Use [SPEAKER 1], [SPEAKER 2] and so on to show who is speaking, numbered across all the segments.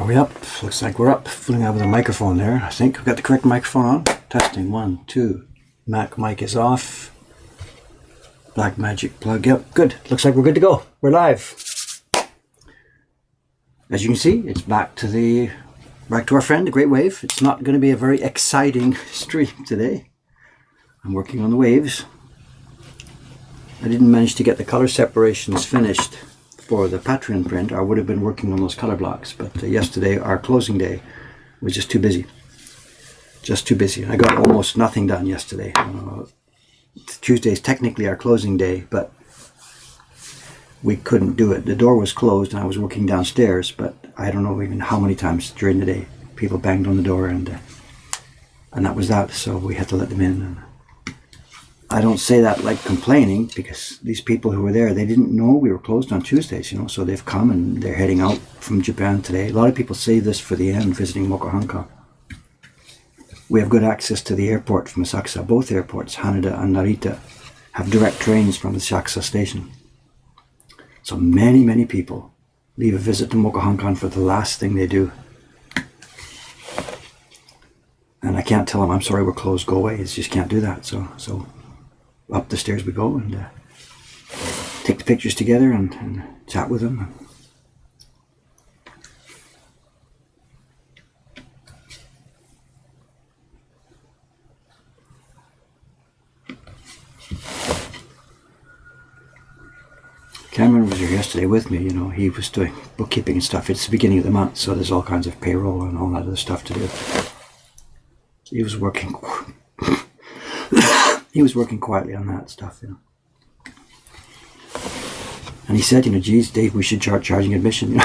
[SPEAKER 1] we up? Looks like we're up. Fooling out with the microphone there. I think we've got the correct microphone on. Testing 1, 2. Mac mic is off. Black Magic plug. Yep, good. Looks like we're good to go. We're live. As you can see, it's back to our friend, the Great Wave. It's not going to be a very exciting stream today. I'm working on the waves. I didn't manage to get the color separations finished for the Patreon print. I would have been working on those color blocks, but yesterday, our closing day, was just too busy. Just too busy. I got almost nothing done yesterday. Tuesday is technically our closing day, but we couldn't do it. The door was closed and I was working downstairs, but I don't know even how many times during the day people banged on the door, and that was that. So we had to let them in. And I don't say that like complaining, because these people who were there, they didn't know we were closed on Tuesdays, so they've come and they're heading out from Japan today. A lot of people save this for the end, visiting Mokuhanka. We have good access to the airport from Asakusa. Both airports, Haneda and Narita, have direct trains from the Asakusa station. So many, many people leave a visit to Mokuhanka for the last thing they do. And I can't tell them, I'm sorry, we're closed, go away. You just can't do that. So up the stairs we go and take the pictures together and chat with them. Cameron was here yesterday with me. He was doing bookkeeping and stuff. It's the beginning of the month, so there's all kinds of payroll and all that other stuff to do. So he was working he was working quietly on that stuff, And he said, geez, Dave, we should start charging admission,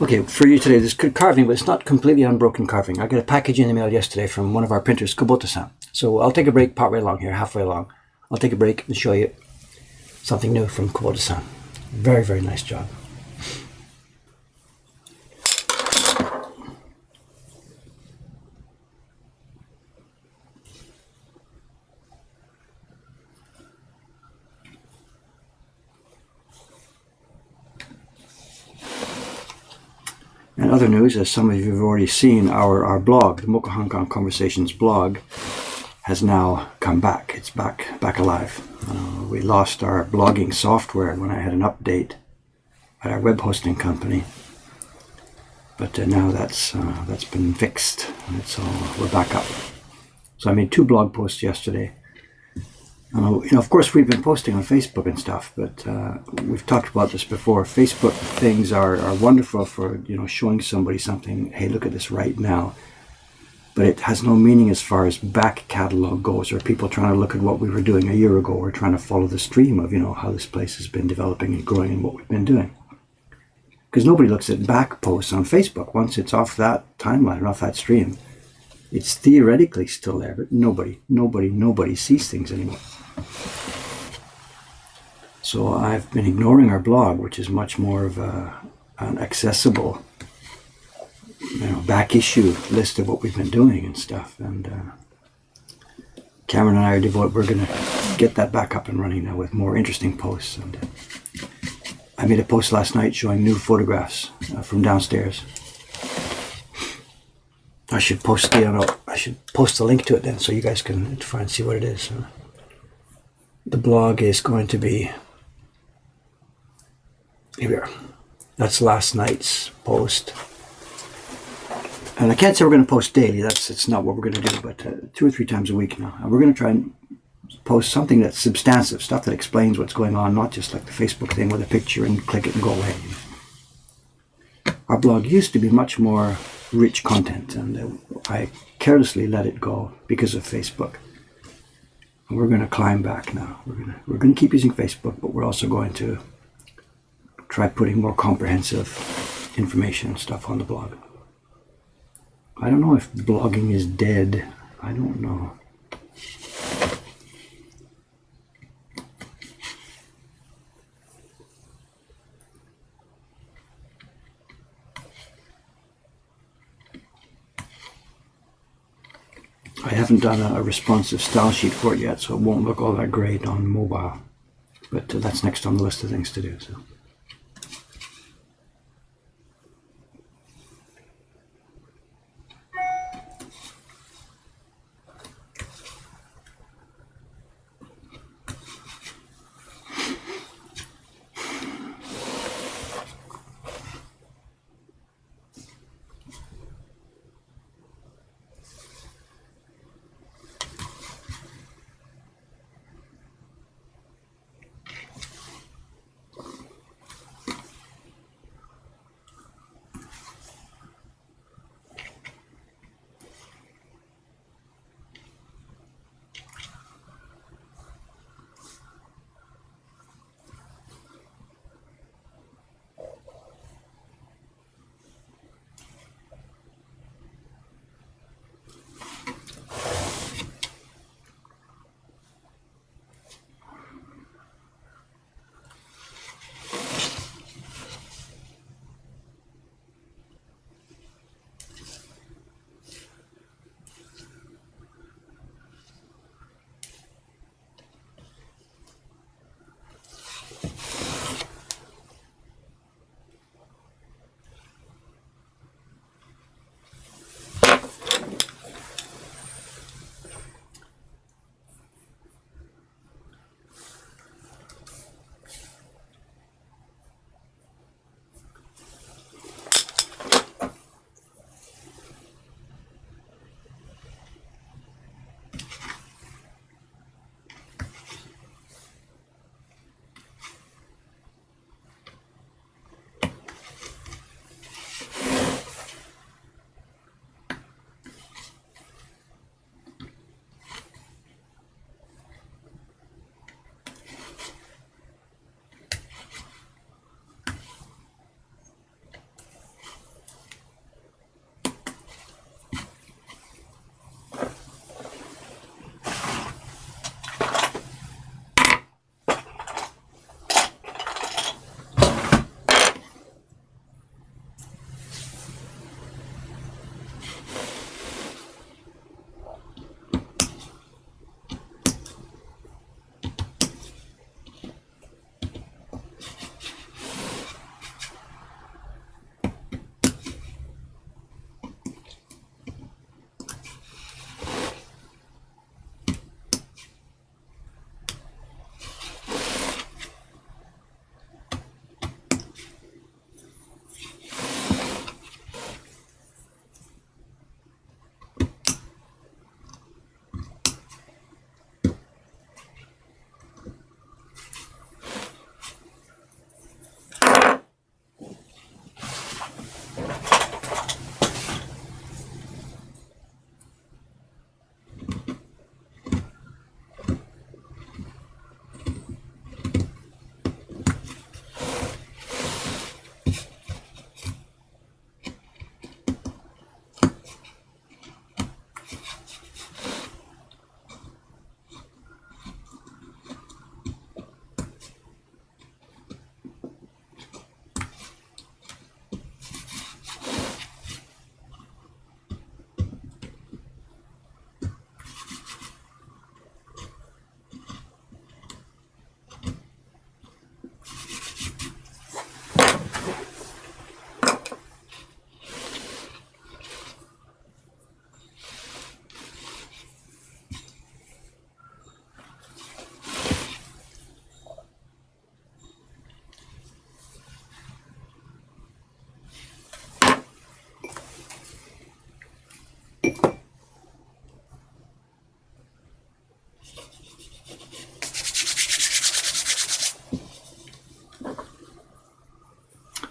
[SPEAKER 1] Okay, for you today, there's good carving, but it's not completely unbroken carving. I got a package in the mail yesterday from one of our printers, Kubota-san. So I'll take a break partway along here, halfway along. I'll take a break and show you something new from Kubota-san. Very, very nice job. And other news, as some of you have already seen, our blog, the Mokuhanka Conversations blog, has now come back. It's back alive. We lost our blogging software when I had an update at our web hosting company, but now that's been fixed, and we're back up. So I made 2 blog posts yesterday. Of course, we've been posting on Facebook and stuff, but we've talked about this before. Facebook things are wonderful for showing somebody something. Hey, look at this right now. But it has no meaning as far as back catalog goes, or people trying to look at what we were doing a year ago, or trying to follow the stream of how this place has been developing and growing and what we've been doing. Because nobody looks at back posts on Facebook. Once it's off that timeline, off that stream, it's theoretically still there, but nobody sees things anymore. So I've been ignoring our blog, which is much more of an accessible back issue list of what we've been doing and stuff. And Cameron and I are devoted. We're going to get that back up and running now with more interesting posts. And I made a post last night showing new photographs from downstairs. I should post the link to it then, so you guys can try and see what it is. The blog is going to be here we are. That's last night's post. And I can't say we're going to post daily. It's not what we're going to do, but 2 or 3 times a week now. And we're going to try and post something that's substantive, stuff that explains what's going on, not just like the Facebook thing with a picture and click it and go away. Our blog used to be much more rich content, and I carelessly let it go because of Facebook. And we're going to climb back now. We're going to keep using Facebook, but we're also going to try putting more comprehensive information and stuff on the blog. I don't know if blogging is dead. I don't know. I haven't done a responsive style sheet for it yet, so it won't look all that great on mobile. But that's next on the list of things to do. So.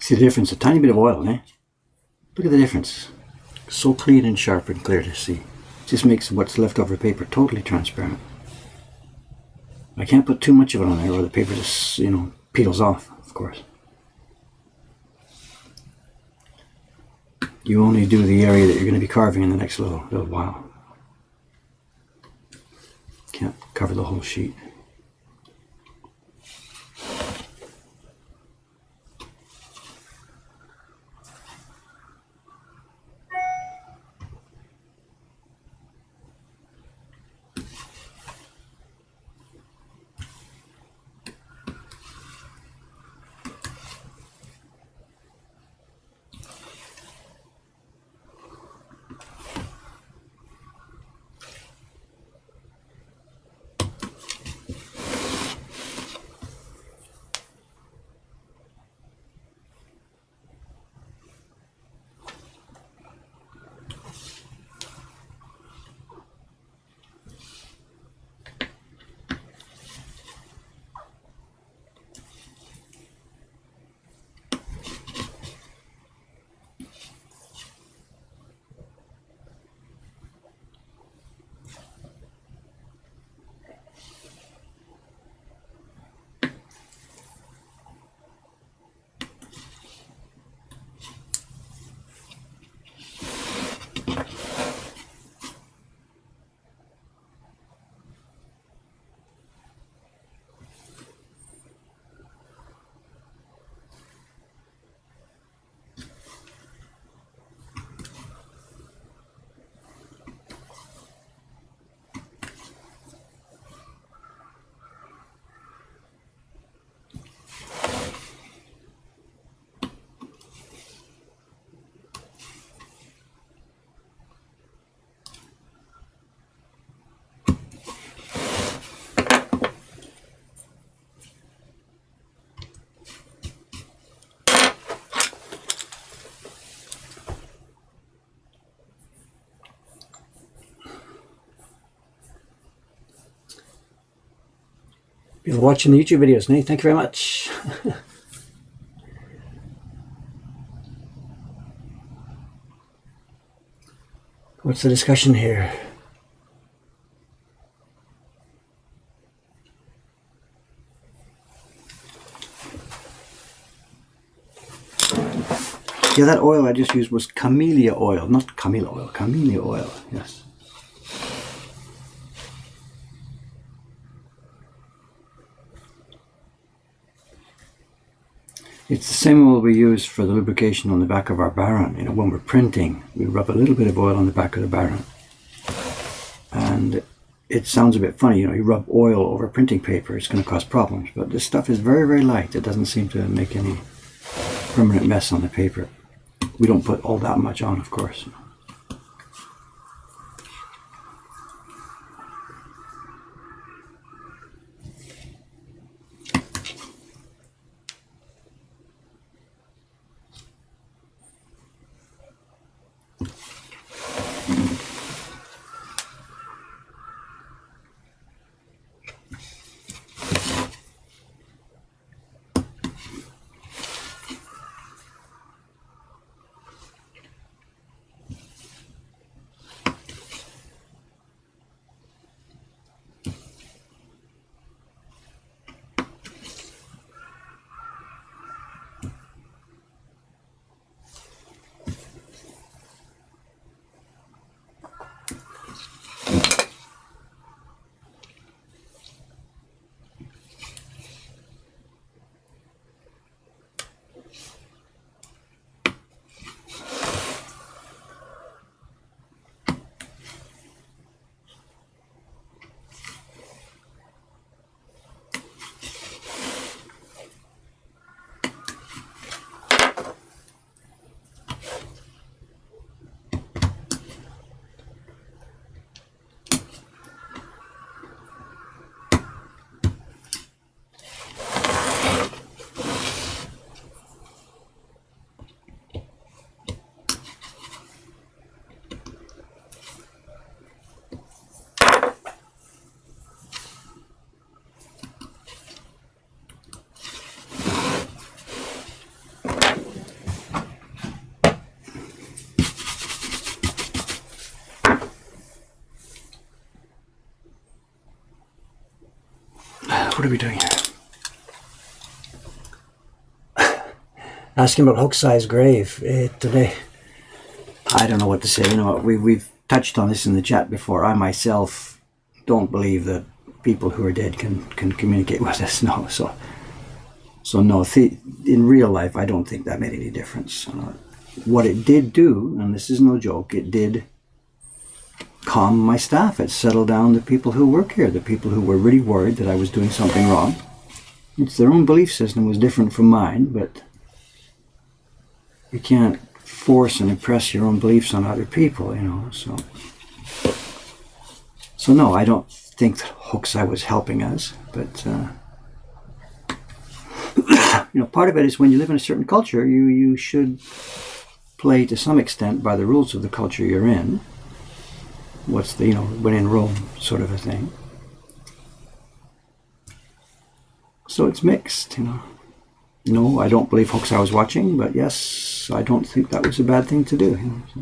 [SPEAKER 1] See the difference? A tiny bit of oil, eh? Look at the difference. So clean and sharp and clear to see. Just makes what's left over paper totally transparent. I can't put too much of it on there or the paper just, peels off, of course. You only do the area that you're going to be carving in the next little while. Can't cover the whole sheet. You're watching the YouTube videos, Nate. Thank you very much. What's the discussion here? Yeah, that oil I just used was camellia oil, not camellia oil, camellia oil, yes. It's the same oil we use for the lubrication on the back of our baron. You know, when we're printing, we rub a little bit of oil on the back of the baron. And it sounds a bit funny, you know, you rub oil over printing paper, it's going to cause problems. But this stuff is very, very light. It doesn't seem to make any permanent mess on the paper. We don't put all that much on, of course. What are we doing here? Asking about Hokusai's grave today. I don't know what to say. You know, we've touched on this in the chat before. I myself don't believe that people who are dead can communicate with us. No, so no. In real life, I don't think that made any difference. What it did do, and this is no joke, it did calm my staff. It settled down the people who work here, the people who were really worried that I was doing something wrong. It's their own belief system was different from mine, but you can't force and impress your own beliefs on other people, you know. So no, I don't think that Hokusai was helping us, but you know, part of it is when you live in a certain culture, you should play to some extent by the rules of the culture you're in. What's the, you know, when in Rome sort of a thing. So it's mixed, you know. No, I don't believe Hokusai was watching, but yes, I don't think that was a bad thing to do. You know, so.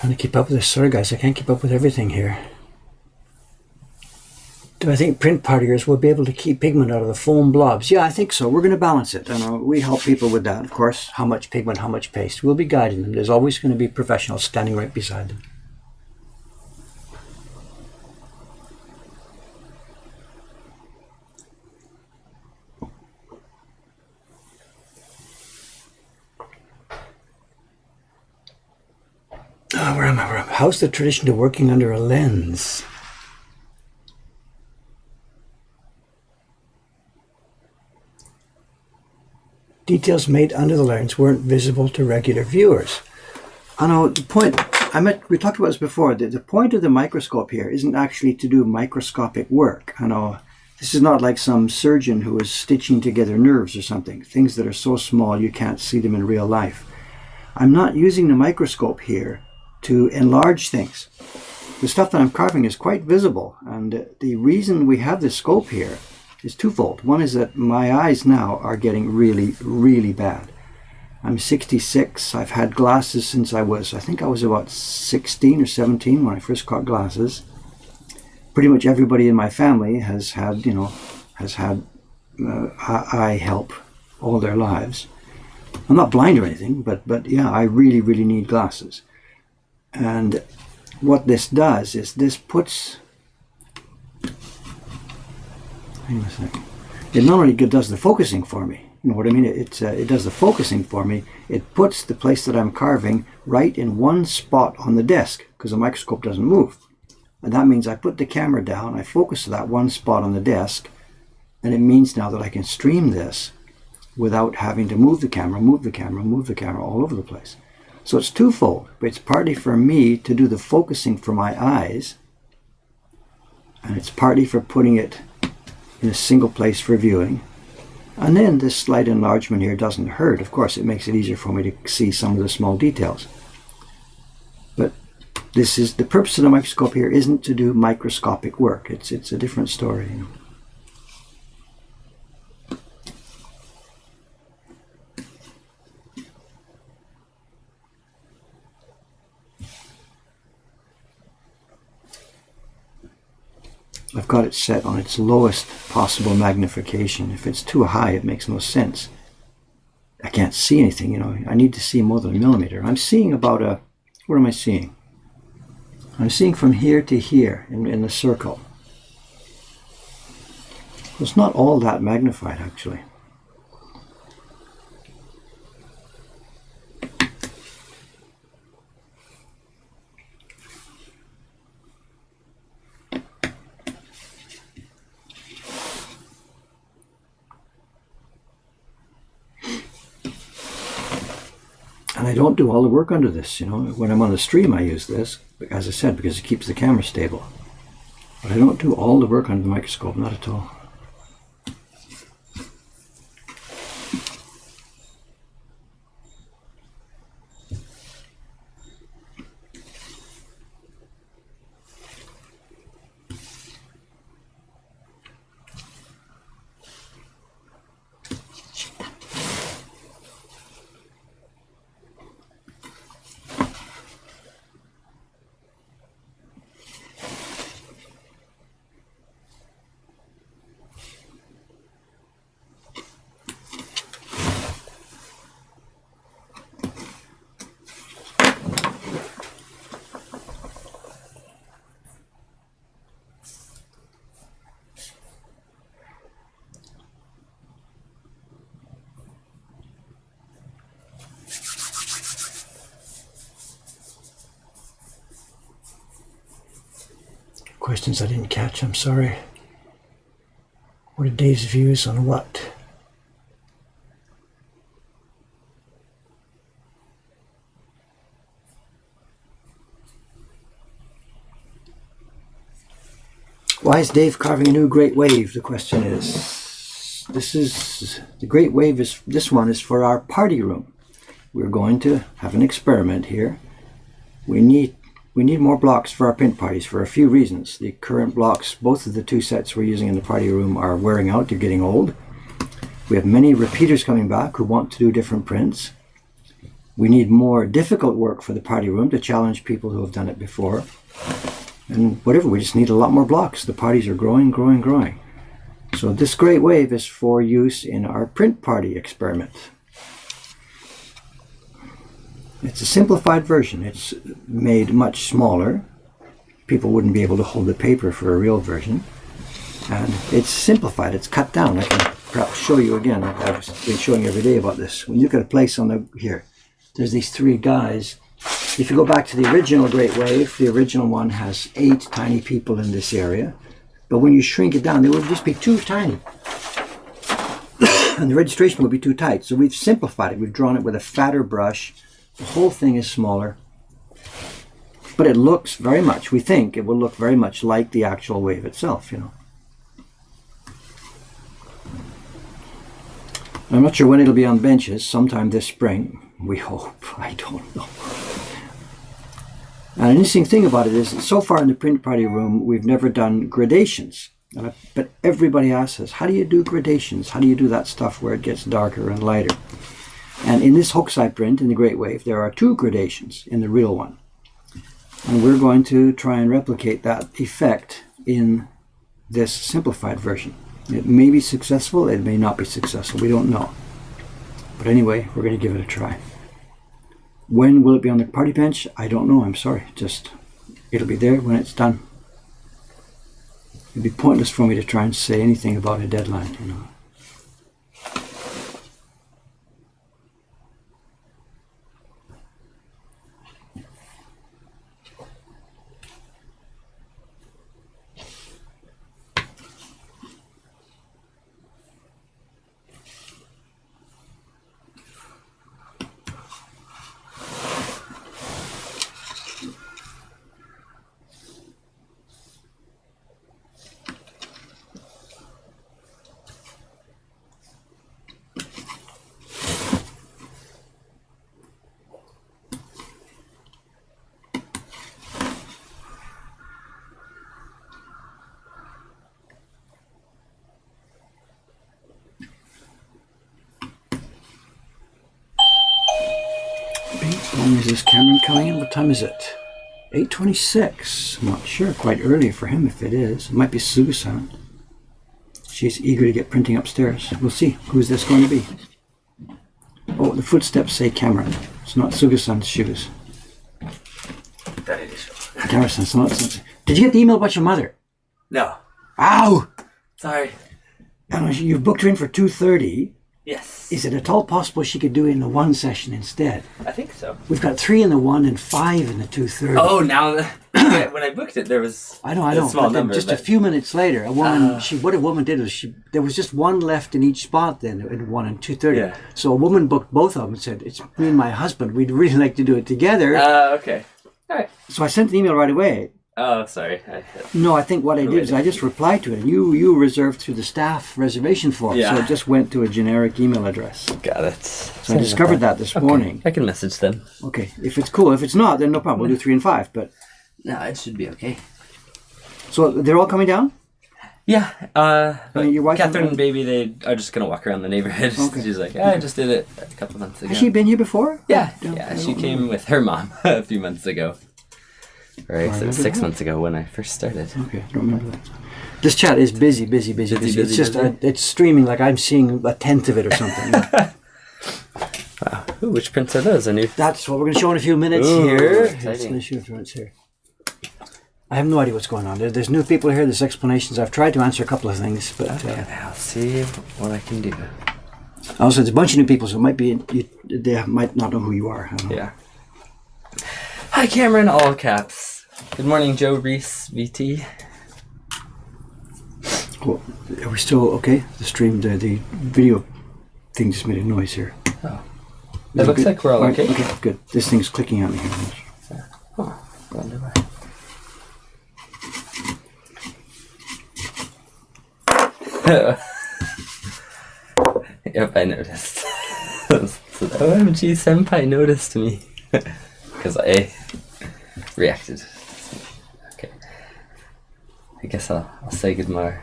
[SPEAKER 1] Trying to keep up with this. Sorry guys, I can't keep up with everything here. Do I think print partiers will be able to keep pigment out of the foam blobs? Yeah, I think so. We're going to balance it. And we help people with that, of course. How much pigment, how much paste. We'll be guiding them. There's always going to be professionals standing right beside them. Where am I? How's the tradition to working under a lens? Details made under the lens weren't visible to regular viewers. I know the point, we talked about this before, the point of the microscope here isn't actually to do microscopic work. I know this is not like some surgeon who is stitching together nerves or something, things that are so small you can't see them in real life. I'm not using the microscope here to enlarge things. The stuff that I'm carving is quite visible, and the reason we have this scope here is twofold. One is that my eyes now are getting really, really bad. I'm 66. I've had glasses since I think I was about 16 or 17 when I first got glasses. Pretty much everybody in my family has had eye help all their lives. I'm not blind or anything, but yeah, I really, really need glasses. And what this does is this puts, hang on a second, it not only does the focusing for me, you know what I mean, it does the focusing for me, it puts the place that I'm carving right in one spot on the desk, because the microscope doesn't move. And that means I put the camera down, I focus to that one spot on the desk, and it means now that I can stream this without having to move the camera all over the place. So it's twofold. It's partly for me to do the focusing for my eyes, and it's partly for putting it in a single place for viewing. And then this slight enlargement here doesn't hurt. Of course, it makes it easier for me to see some of the small details. But this is the purpose of the microscope here isn't to do microscopic work. It's a different story. You know. I've got it set on its lowest possible magnification. If it's too high, it makes no sense. I can't see anything, you know. I need to see more than a millimeter. I'm seeing about what am I seeing? I'm seeing from here to here in the circle. It's not all that magnified, actually. And I don't do all the work under this, you know. When I'm on the stream, I use this, as I said, because it keeps the camera stable. But I don't do all the work under the microscope, not at all. Questions I didn't catch, I'm sorry. What are Dave's views on what? Why is Dave carving a new great wave? The question is. This is the great wave this one is for our party room. We're going to have an experiment here. We need more blocks for our print parties for a few reasons. The current blocks, both of the two sets we're using in the party room, are wearing out. They're getting old. We have many repeaters coming back who want to do different prints. We need more difficult work for the party room to challenge people who have done it before. And whatever, we just need a lot more blocks. The parties are growing, growing, growing. So this great wave is for use in our print party experiment. It's a simplified version. It's made much smaller. People wouldn't be able to hold the paper for a real version. And it's simplified, it's cut down. I can perhaps show you again. I've been showing you every day about this. When you look at a place on the, here, there's these three guys. If you go back to the original Great Wave, the original one has 8 tiny people in this area. But when you shrink it down, they would just be too tiny. And the registration would be too tight. So we've simplified it. We've drawn it with a fatter brush. The whole thing is smaller. But it looks very much, we think, it will look very much like the actual wave itself, you know. I'm not sure when it'll be on benches, sometime this spring. We hope. I don't know. And an interesting thing about it is, so far in the print party room, we've never done gradations. But everybody asks us, how do you do gradations? How do you do that stuff where it gets darker and lighter? And in this Hokusai print, in the Great Wave, there are 2 gradations in the real one. And we're going to try and replicate that effect in this simplified version. It may be successful, it may not be successful, we don't know. But anyway, we're going to give it a try. When will it be on the party bench? I don't know, I'm sorry. Just, it'll be there when it's done. It'd be pointless for me to try and say anything about a deadline, you know. When is this Cameron coming in? What time is it? 8:26. I'm not sure. Quite early for him if it is. It might be Susan. She's eager to get printing upstairs. We'll see. Who's this going to be? Oh, the footsteps say Cameron. It's not Suga-san's shoes. Cameron-san's not something. Did you get the email about your mother?
[SPEAKER 2] No.
[SPEAKER 1] Ow!
[SPEAKER 2] Sorry.
[SPEAKER 1] You've booked her in for 2:30.
[SPEAKER 2] Yes.
[SPEAKER 1] Is it at all possible she could do it in the 1 session instead?
[SPEAKER 2] I think so.
[SPEAKER 1] We've got 3 in the 1 and 5 in the 2:30.
[SPEAKER 2] Oh, now when I booked it, there was
[SPEAKER 1] I know.
[SPEAKER 2] a small
[SPEAKER 1] But then
[SPEAKER 2] number.
[SPEAKER 1] just a few minutes later, a woman. What a woman did was there was just 1 left in each spot then in 1 and 2:30.
[SPEAKER 2] Yeah.
[SPEAKER 1] So a woman booked both of them and said, "It's me and my husband. We'd really like to do it together."
[SPEAKER 2] Okay. All right.
[SPEAKER 1] So I sent an email right away.
[SPEAKER 2] Oh, sorry.
[SPEAKER 1] No, I think what I did is I just replied to it, and you reserved through the staff reservation form,
[SPEAKER 2] Yeah.
[SPEAKER 1] so it just went to a generic email address.
[SPEAKER 2] Got it.
[SPEAKER 1] So I discovered that this morning.
[SPEAKER 2] I can message them.
[SPEAKER 1] Okay, if it's cool. If it's not, then no problem. We'll do 3 and 5. But
[SPEAKER 2] No, it should be okay.
[SPEAKER 1] so they're all coming down.
[SPEAKER 2] Yeah.
[SPEAKER 1] Your wife
[SPEAKER 2] Catherine
[SPEAKER 1] and-
[SPEAKER 2] and baby, they are just gonna walk around the neighborhood.
[SPEAKER 1] Okay.
[SPEAKER 2] She's like, I just did it a couple months ago.
[SPEAKER 1] Has she been here before?
[SPEAKER 2] Yeah.
[SPEAKER 1] No,
[SPEAKER 2] Yeah.
[SPEAKER 1] I
[SPEAKER 2] She
[SPEAKER 1] don't
[SPEAKER 2] came
[SPEAKER 1] remember.
[SPEAKER 2] with her mom a few months ago. Right. So it was
[SPEAKER 1] remember
[SPEAKER 2] 6
[SPEAKER 1] that.
[SPEAKER 2] months ago when I first started.
[SPEAKER 1] Okay, I don't remember that. This chat is busy.
[SPEAKER 2] Busy,
[SPEAKER 1] It's just
[SPEAKER 2] busy.
[SPEAKER 1] it's streaming like I'm seeing a tenth of it or something.
[SPEAKER 2] Wow. Ooh, which prints are those? I knew.
[SPEAKER 1] That's what we're going to show in a few minutes
[SPEAKER 2] Ooh,
[SPEAKER 1] here.
[SPEAKER 2] exciting.
[SPEAKER 1] It's going to show in a few minutes here. I have no idea what's going on. There's new people here. There's explanations. I've tried to answer a couple of things, but
[SPEAKER 2] Okay, I'll see what I can do.
[SPEAKER 1] also it's a bunch of new people, so it might be they might not know who you are. I don't know.
[SPEAKER 2] Yeah. Hi, Cameron, all caps. Good morning, Joe Reese, VT.
[SPEAKER 1] Well, are we still okay? The stream, the video thing just made a noise here.
[SPEAKER 2] Oh. It looks like we're all okay.
[SPEAKER 1] Okay, good. This thing's clicking at me here.
[SPEAKER 2] Oh, wonder why. Yep, I noticed. So, OMG, Senpai noticed me. Because I reacted. Okay. I guess I'll say good morning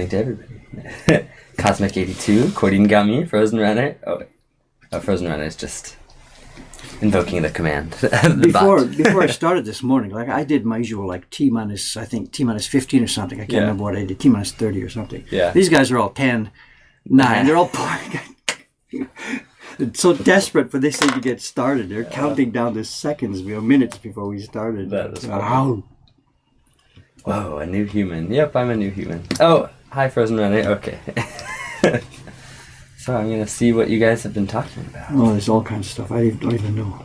[SPEAKER 2] to everybody. Cosmic 82, Cordine Gummy, Frozen Runner. Oh, wait. Frozen Runner is just invoking the command. The
[SPEAKER 1] Before I started this morning, like I did my usual like T minus 15 or something. I can't remember what I did. T minus 30 or something.
[SPEAKER 2] Yeah.
[SPEAKER 1] These guys are all 10, 9. They're all so desperate for this thing to get started. They're counting down the seconds, minutes before we started.
[SPEAKER 2] That is
[SPEAKER 1] wow.
[SPEAKER 2] Whoa, a new human. Yep, I'm a new human. Oh, hi, Frozen Runner. Okay. So I'm going to see what you guys have been talking about.
[SPEAKER 1] Oh, there's all kinds of stuff. I don't even know.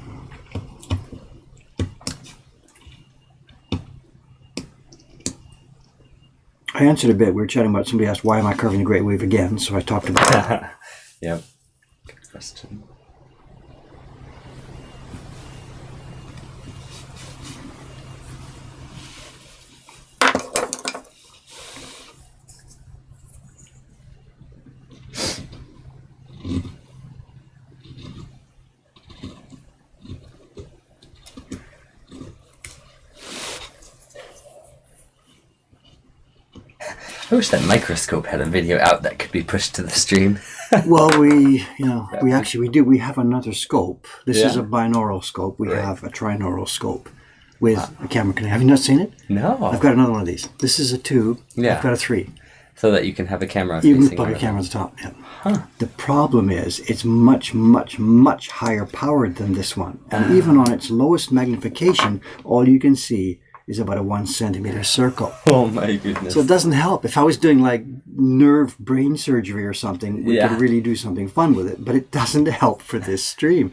[SPEAKER 1] I answered a bit. We were chatting about, somebody asked, why am I carving the Great Wave again? So I talked about that.
[SPEAKER 2] Yep. Good question. I wish that microscope had a video out that could be pushed to the stream.
[SPEAKER 1] Well, we do. We have another scope. This is a binaural scope. We have a trinaural scope with a camera connector. Have you not seen it?
[SPEAKER 2] No.
[SPEAKER 1] I've got another one of these. This is a 2.
[SPEAKER 2] Yeah.
[SPEAKER 1] I've got a 3.
[SPEAKER 2] So that you can have a camera
[SPEAKER 1] You
[SPEAKER 2] facing
[SPEAKER 1] can put a
[SPEAKER 2] over
[SPEAKER 1] camera on the top. Yeah.
[SPEAKER 2] Huh.
[SPEAKER 1] The problem is it's much, much, much higher powered than this one. And even on its lowest magnification, all you can see is about a 1 centimeter circle.
[SPEAKER 2] Oh my goodness.
[SPEAKER 1] So it doesn't help. If I was doing like nerve brain surgery or something, we could really do something fun with it. But it doesn't help for this stream.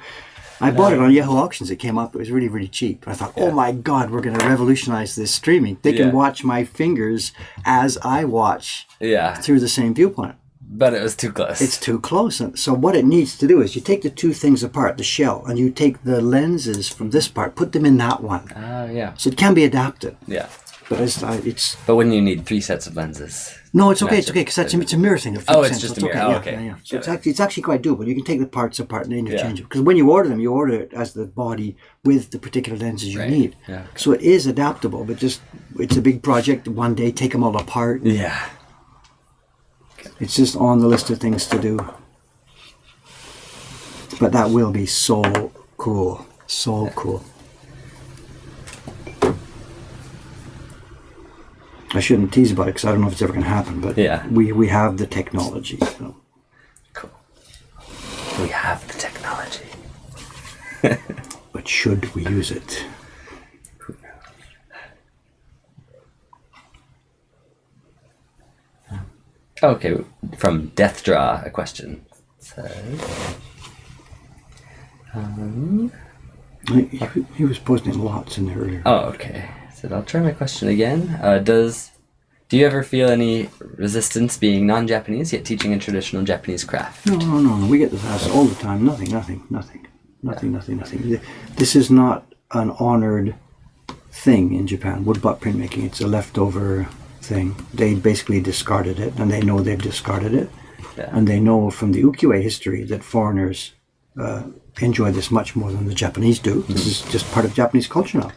[SPEAKER 1] I bought it on Yahoo Auctions. It came up. It was really, really cheap. I thought, oh my God, we're going to revolutionize this streaming. They can watch my fingers as I watch through the same viewpoint.
[SPEAKER 2] But it was too close.
[SPEAKER 1] It's too close. And so what it needs to do is you take the two things apart, the shell, and you take the lenses from this part, put them in that one.
[SPEAKER 2] Oh, yeah.
[SPEAKER 1] So it can be adapted.
[SPEAKER 2] Yeah.
[SPEAKER 1] But it's
[SPEAKER 2] But wouldn't you need 3 sets of lenses?
[SPEAKER 1] no, it's okay. It's okay because it's a mirror thing.
[SPEAKER 2] Oh, it's just a mirror.
[SPEAKER 1] Okay.
[SPEAKER 2] Okay.
[SPEAKER 1] Yeah. So it's actually quite doable. You can take the parts apart and interchange it. Because when you order them, you order it as the body with the particular lenses you need.
[SPEAKER 2] Yeah. Okay.
[SPEAKER 1] So it is adaptable, but just it's a big project. One day, take them all apart.
[SPEAKER 2] Yeah.
[SPEAKER 1] It's just on the list of things to do. But that will be so cool. So cool. I shouldn't tease about it because I don't know if it's ever going to happen, but we have the technology. So.
[SPEAKER 2] Cool. We have the technology.
[SPEAKER 1] But should we use it?
[SPEAKER 2] Okay, from Deathdraw, a question.
[SPEAKER 1] He was posting lots in there earlier.
[SPEAKER 2] Oh, okay. So I'll try my question again. Do you ever feel any resistance being non-Japanese yet teaching a traditional Japanese craft?
[SPEAKER 1] No. We get this asked all the time. Nothing. This is not an honored thing in Japan. Woodblock printmaking. It's a leftover thing. They basically discarded it, and they know they've discarded it. Yeah. And they know from the ukiyo-e history that foreigners enjoy this much more than the Japanese do. Mm-hmm. This is just part of Japanese culture now.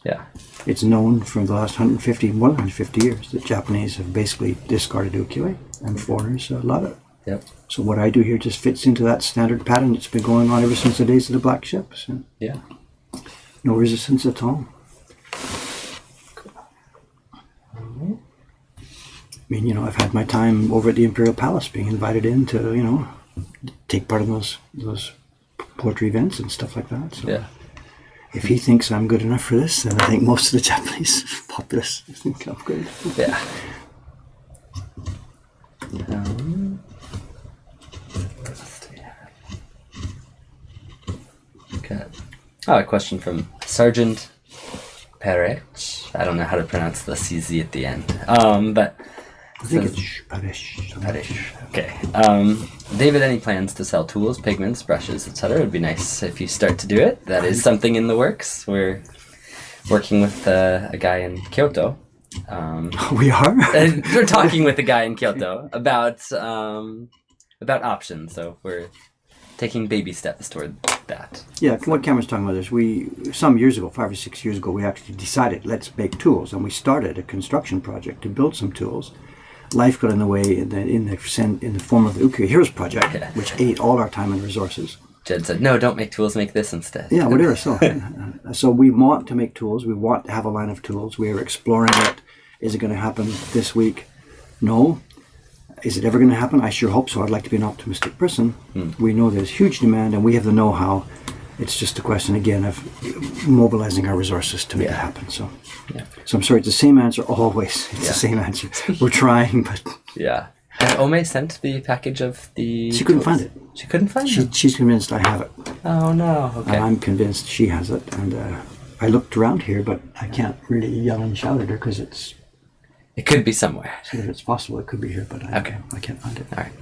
[SPEAKER 2] Yeah.
[SPEAKER 1] It's known from the last more than 150 years that Japanese have basically discarded ukiyo-e, and foreigners love it.
[SPEAKER 2] Yep.
[SPEAKER 1] So what I do here just fits into that standard pattern that's been going on ever since the days of the black ships.
[SPEAKER 2] Yeah.
[SPEAKER 1] No resistance at all.
[SPEAKER 2] Cool.
[SPEAKER 1] I mean, I've had my time over at the Imperial Palace being invited in to, take part in those poetry events and stuff like that. So
[SPEAKER 2] yeah.
[SPEAKER 1] If he thinks I'm good enough for this, then I think most of the Japanese populace think I'm good.
[SPEAKER 2] Yeah. Okay. Oh, a question from Sergeant Perech. I don't know how to pronounce the CZ at the end. But
[SPEAKER 1] I think it's Perech.
[SPEAKER 2] Okay. David, any plans to sell tools, pigments, brushes, etc.? It would be nice if you start to do it. That is something in the works. We're working with a guy in Kyoto.
[SPEAKER 1] We are?
[SPEAKER 2] We're talking with a guy in Kyoto about options. So we're taking baby steps toward that.
[SPEAKER 1] Yeah, what Cameron's talking about is some years ago, 5 or 6 years ago, we actually decided let's make tools, and we started a construction project to build some tools. Life got in the way in the form of the Ukiyo Heroes project, which ate all our time and resources.
[SPEAKER 2] Jed said, no, don't make tools, make this instead.
[SPEAKER 1] Yeah, whatever. So we want to make tools. We want to have a line of tools. We are exploring it. Is it going to happen this week? No. Is it ever going to happen? I sure hope so. I'd like to be an optimistic person. We know there's huge demand and we have the know-how. It's just a question, again, of mobilizing our resources to make it happen. So I'm sorry, it's the same answer always. It's the same answer. We're trying, but...
[SPEAKER 2] Yeah. Has Ome sent the package of the
[SPEAKER 1] She couldn't
[SPEAKER 2] tools?
[SPEAKER 1] find it.
[SPEAKER 2] She couldn't find it?
[SPEAKER 1] She's convinced I have it.
[SPEAKER 2] Oh, no. Okay.
[SPEAKER 1] And I'm convinced she has it. And I looked around here, but I can't really yell and shout at her because it's...
[SPEAKER 2] It could be somewhere.
[SPEAKER 1] So if it's possible, it could be here, but I can't find it.
[SPEAKER 2] All right.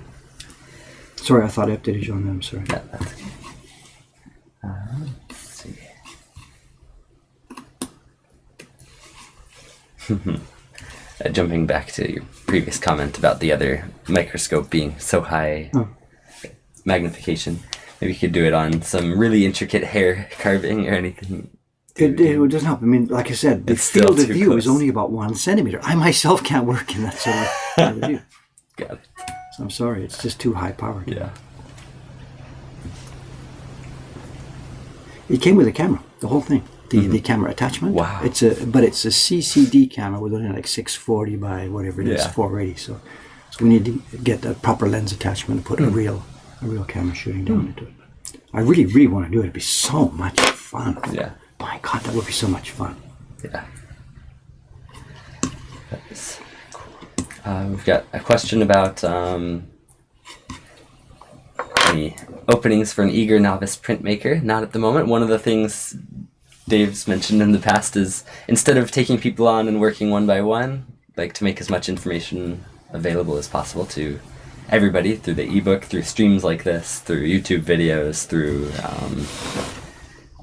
[SPEAKER 1] Sorry, I thought I updated you on them. Sorry.
[SPEAKER 2] Yeah, that's okay. Let's see. Jumping back to your previous comment about the other microscope being so high magnification, maybe you could do it on some really intricate hair carving or anything.
[SPEAKER 1] It doesn't help. I mean, like I said, the field of view is only about 1 centimeter. I myself can't work in that sort of view.
[SPEAKER 2] Got it.
[SPEAKER 1] So I'm sorry, it's just too high powered.
[SPEAKER 2] Yeah.
[SPEAKER 1] It came with a camera, the whole thing, the camera attachment.
[SPEAKER 2] Wow.
[SPEAKER 1] It's a CCD camera with only like 640 by whatever it is, 480. So we need to get a proper lens attachment and put a real camera shooting down into it. I really, really want to do it. It'd be so much fun.
[SPEAKER 2] Yeah.
[SPEAKER 1] My God, that would be so much fun.
[SPEAKER 2] Yeah. That is cool. We've got a question about any openings for an eager novice printmaker. Not at the moment. One of the things Dave's mentioned in the past is instead of taking people on and working one by one, like to make as much information available as possible to everybody through the ebook, through streams like this, through YouTube videos, through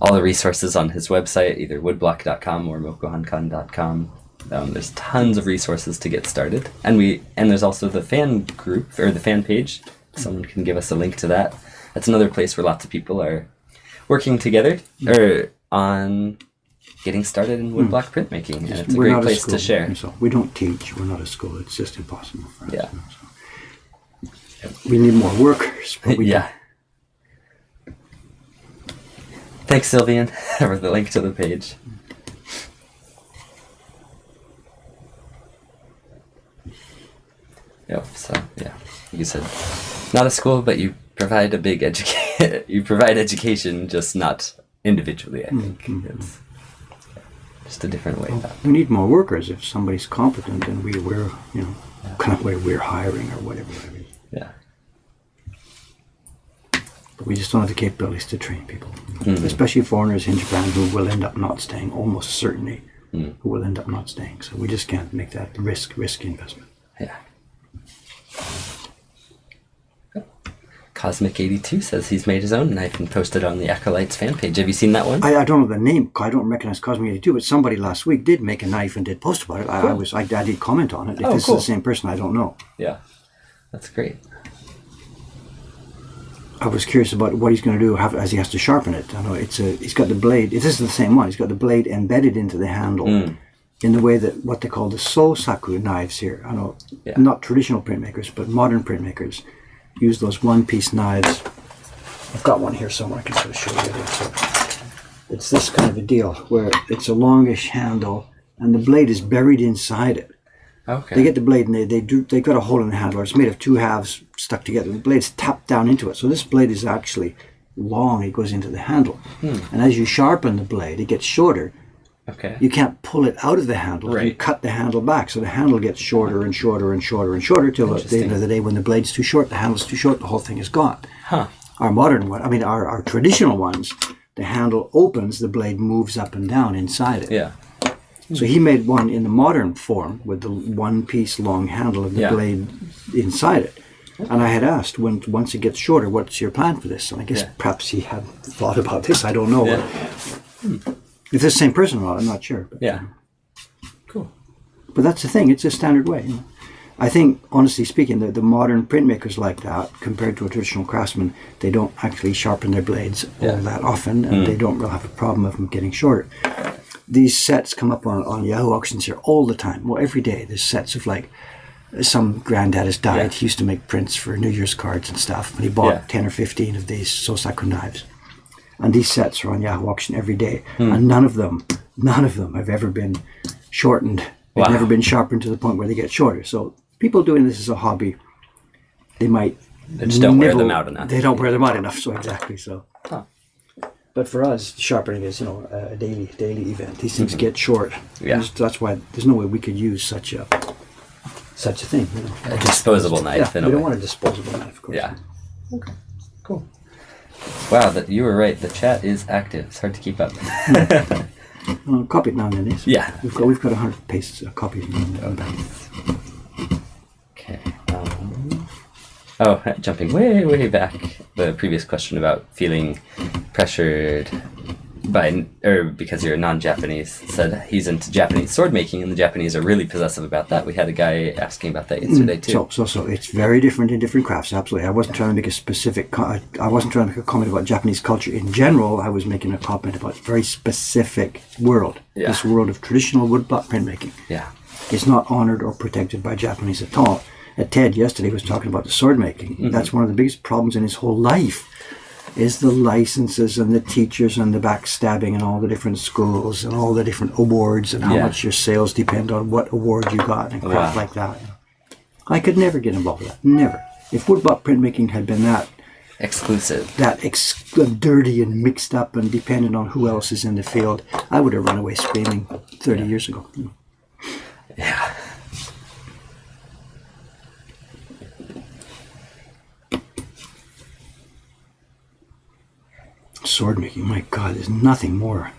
[SPEAKER 2] all the resources on his website, either woodblock.com or mokohankan.com. There's tons of resources to get started. And there's also the fan group, or the fan page. Someone can give us a link to that. That's another place where lots of people are working together or on getting started in woodblock printmaking. And it's a great place to share.
[SPEAKER 1] So we don't teach. We're not a school. It's just impossible for us.
[SPEAKER 2] Yeah.
[SPEAKER 1] So we need more workers. But we don't.
[SPEAKER 2] Thanks, Sylvian, for the link to the page. Yep. So you said not a school, but you provide a big you provide education, just not individually. I think it's just a different way.
[SPEAKER 1] We need more workers. If somebody's competent, and we're kind of where we're hiring or whatever.
[SPEAKER 2] Yeah.
[SPEAKER 1] But we just don't have the capabilities to train people, especially foreigners in Japan who will end up not staying, almost certainly, who will end up not staying. So we just can't make that risky investment.
[SPEAKER 2] Yeah. Cosmic82 says he's made his own knife and posted on the Acolytes fan page. Have you seen that one?
[SPEAKER 1] I don't know the name. I don't recognize Cosmic82, but somebody last week did make a knife and did post about it. Cool. I did comment on it. If this is the same person, I don't know.
[SPEAKER 2] Yeah, that's great.
[SPEAKER 1] I was curious about what he's going to do as he has to sharpen it. I know he's got the blade. This is the same one. He's got the blade embedded into the handle in the way that what they call the Sosaku knives here. I know not traditional printmakers, but modern printmakers use those one-piece knives. I've got one here somewhere. I can sort of show you this. So it's this kind of a deal where it's a longish handle and the blade is buried inside it.
[SPEAKER 2] Okay.
[SPEAKER 1] They get the blade and they got a hole in the handle. It's made of two halves stuck together. The blade's tapped down into it. So this blade is actually long. It goes into the handle. And as you sharpen the blade, it gets shorter.
[SPEAKER 2] Okay.
[SPEAKER 1] You can't pull it out of the handle.
[SPEAKER 2] Right.
[SPEAKER 1] You cut the handle back. So the handle gets shorter and shorter and shorter and shorter till at the end of the day when the blade's too short, the handle's too short, the whole thing is gone.
[SPEAKER 2] Huh.
[SPEAKER 1] Our modern one, our traditional ones, the handle opens, the blade moves up and down inside it.
[SPEAKER 2] Yeah.
[SPEAKER 1] So he made one in the modern form with the one-piece long handle of the blade inside it. And I had asked, once it gets shorter, what's your plan for this? And I guess perhaps he had thought about this. I don't know. If it's the same person or not, I'm not sure. But,
[SPEAKER 2] Cool.
[SPEAKER 1] But that's the thing. It's a standard way. I think, honestly speaking, the modern printmakers like that, compared to a traditional craftsman, they don't actually sharpen their blades all that often, and they don't really have a problem of them getting shorter. These sets come up on Yahoo auctions here all the time. Well, every day there's sets of like some granddad has died.
[SPEAKER 2] Yeah.
[SPEAKER 1] He used to make prints for New Year's cards and stuff. And he bought
[SPEAKER 2] Yeah.
[SPEAKER 1] 10 or 15 of these Sosaku knives. And these sets are on Yahoo Auction every day.
[SPEAKER 2] Hmm.
[SPEAKER 1] And none of them have ever been shortened. They've
[SPEAKER 2] Wow.
[SPEAKER 1] never been sharpened to the point where they get shorter. So people doing this as a hobby, they might...
[SPEAKER 2] They just don't wear them out enough.
[SPEAKER 1] They don't wear them out enough, so exactly so.
[SPEAKER 2] Huh.
[SPEAKER 1] But for us, sharpening is, a daily event. These things get short.
[SPEAKER 2] Yeah.
[SPEAKER 1] And that's why there's no way we could use such a thing.
[SPEAKER 2] A disposable knife.
[SPEAKER 1] Yeah,
[SPEAKER 2] in
[SPEAKER 1] we
[SPEAKER 2] a
[SPEAKER 1] don't
[SPEAKER 2] way.
[SPEAKER 1] want a disposable knife, of course.
[SPEAKER 2] Yeah. Okay. Cool. Wow, you were right. The chat is active. It's hard to keep up.
[SPEAKER 1] Copy it now and then. Yes.
[SPEAKER 2] Yeah.
[SPEAKER 1] We've got 100 copies now and then.
[SPEAKER 2] Okay. Jumping way back. The previous question about feeling pressured because you're non-Japanese, said he's into Japanese sword making, and the Japanese are really possessive about that. We had a guy asking about that yesterday too.
[SPEAKER 1] So it's very different in different crafts. Absolutely. I wasn't trying to make a specific. I wasn't trying to make a comment about Japanese culture in general. I was making a comment about a very specific world.
[SPEAKER 2] Yeah.
[SPEAKER 1] This world of traditional woodblock printmaking.
[SPEAKER 2] Yeah.
[SPEAKER 1] It's not honored or protected by Japanese at all. Ted yesterday was talking about the sword making. Mm-hmm. That's one of the biggest problems in his whole life. Is the licenses and the teachers and the backstabbing and all the different schools and all the different awards and how much your sales depend on what award you got and crap like that. I could never get involved with that. Never. If woodblock printmaking had been that
[SPEAKER 2] exclusive,
[SPEAKER 1] dirty and mixed up and dependent on who else is in the field, I would have run away screaming 30 years ago.
[SPEAKER 2] Yeah.
[SPEAKER 1] Sword making, my God, there's nothing more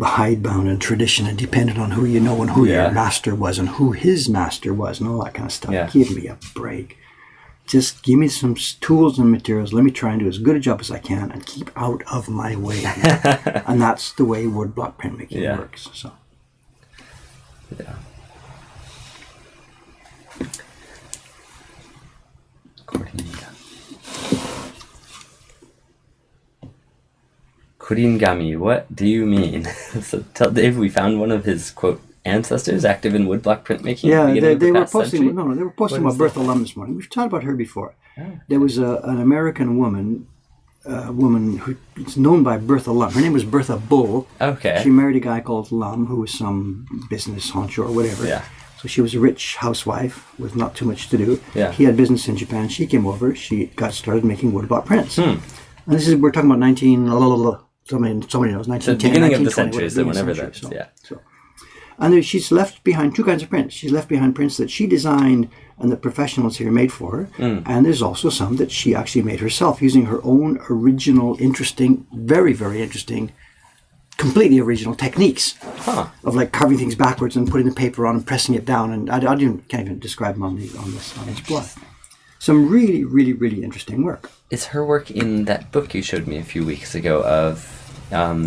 [SPEAKER 1] hidebound and tradition and dependent on who you know and who your master was and who his master was and all that kind of stuff.
[SPEAKER 2] Yeah.
[SPEAKER 1] Give me a break. Just give me some tools and materials. Let me try and do as good a job as I can and keep out of my way. And that's the way woodblock printmaking works. So.
[SPEAKER 2] Yeah. Kuringami, what do you mean? So tell Dave we found one of his, quote, ancestors active in woodblock printmaking.
[SPEAKER 1] Yeah, they were
[SPEAKER 2] posting.
[SPEAKER 1] posting. They were posting about Bertha Lum this morning. We've talked about her before. Oh. There was an American woman who is known by Bertha Lum. Her name was Bertha Bull.
[SPEAKER 2] Okay.
[SPEAKER 1] She married a guy called Lum, who was some business honcho or whatever.
[SPEAKER 2] Yeah.
[SPEAKER 1] So she was a rich housewife with not too much to do.
[SPEAKER 2] Yeah.
[SPEAKER 1] He had business in Japan. She came over. She got started making woodblock prints. And this is, we're talking about somebody knows, 1910,
[SPEAKER 2] the beginning of the
[SPEAKER 1] 1920,
[SPEAKER 2] century, so whenever
[SPEAKER 1] century,
[SPEAKER 2] that's,
[SPEAKER 1] So. And she's left behind two kinds of prints. She's left behind prints that she designed and the professionals here made for her. And there's also some that she actually made herself using her own original, interesting, very, very interesting, completely original techniques of like carving things backwards and putting the paper on and pressing it down. And I can't even describe them on this blog. Some really, really, really interesting work.
[SPEAKER 2] Is her work in that book you showed me a few weeks ago of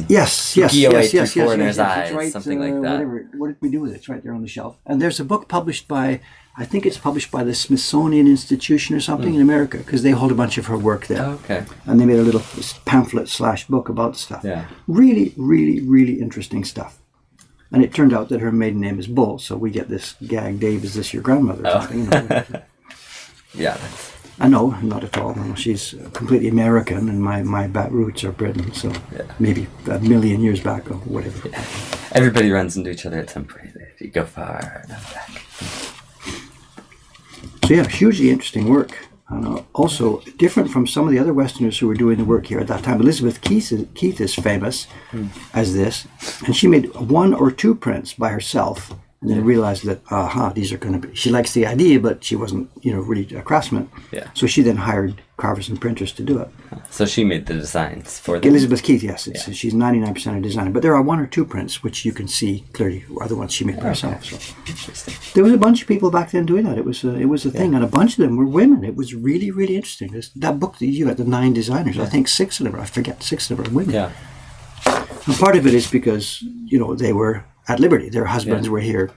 [SPEAKER 1] yes,
[SPEAKER 2] Foreigner's Eyes,
[SPEAKER 1] right,
[SPEAKER 2] something like that.
[SPEAKER 1] What did we do with it? It's right there on the shelf. And there's a book published by, I think it's published by the Smithsonian Institution or something in America, because they hold a bunch of her work there.
[SPEAKER 2] Oh, okay.
[SPEAKER 1] And they made a little pamphlet / book about the stuff.
[SPEAKER 2] Yeah.
[SPEAKER 1] Really, really, really interesting stuff. And it turned out that her maiden name is Bull, so we get this gag, Dave, is this your grandmother or something?
[SPEAKER 2] Yeah.
[SPEAKER 1] No, not at all. No, she's completely American, and my roots are Britain, so maybe a million years back or whatever.
[SPEAKER 2] Yeah. Everybody runs into each other at some point if you go far enough back.
[SPEAKER 1] So yeah, hugely interesting work. Also different from some of the other Westerners who were doing the work here at that time. Elizabeth Keith is famous as this, and she made 1 or 2 prints by herself. And then realized that, these are going to be... She likes the idea, but she wasn't, really a craftsman.
[SPEAKER 2] Yeah.
[SPEAKER 1] So she then hired carvers and printers to do it.
[SPEAKER 2] So she made the designs for them?
[SPEAKER 1] Elizabeth Keith, yes. She's 99% a designer. But there are 1 or 2 prints, which you can see clearly are the ones she made by herself. So.
[SPEAKER 2] Interesting.
[SPEAKER 1] There was a bunch of people back then doing that. It was a thing. And a bunch of them were women. It was really, really interesting. That book that you had, the 9 designers, I think 6 of them, I forget, 6 of them are women.
[SPEAKER 2] Yeah.
[SPEAKER 1] And part of it is because, they were at liberty. Their husbands were here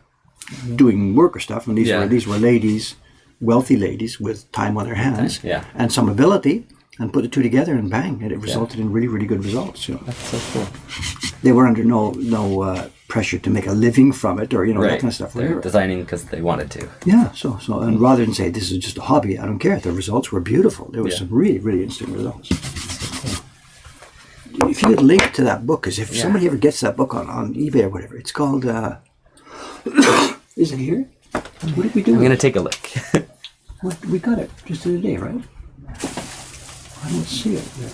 [SPEAKER 1] doing work or stuff, and these were ladies, wealthy ladies with time on their hands and some ability, and put the two together, and bang, and it resulted in really, really good results. You know.
[SPEAKER 2] That's so cool.
[SPEAKER 1] They were under no pressure to make a living from it, or that kind of stuff.
[SPEAKER 2] They're designing because they wanted to.
[SPEAKER 1] Yeah. So and rather than say this is just a hobby, I don't care. The results were beautiful. There were some really, really interesting results. If you could link to that book, because if somebody ever gets that book on eBay or whatever, it's called. Is it here? What did we do?
[SPEAKER 2] I'm gonna take a look.
[SPEAKER 1] We got it just the other day, right? I don't see it there.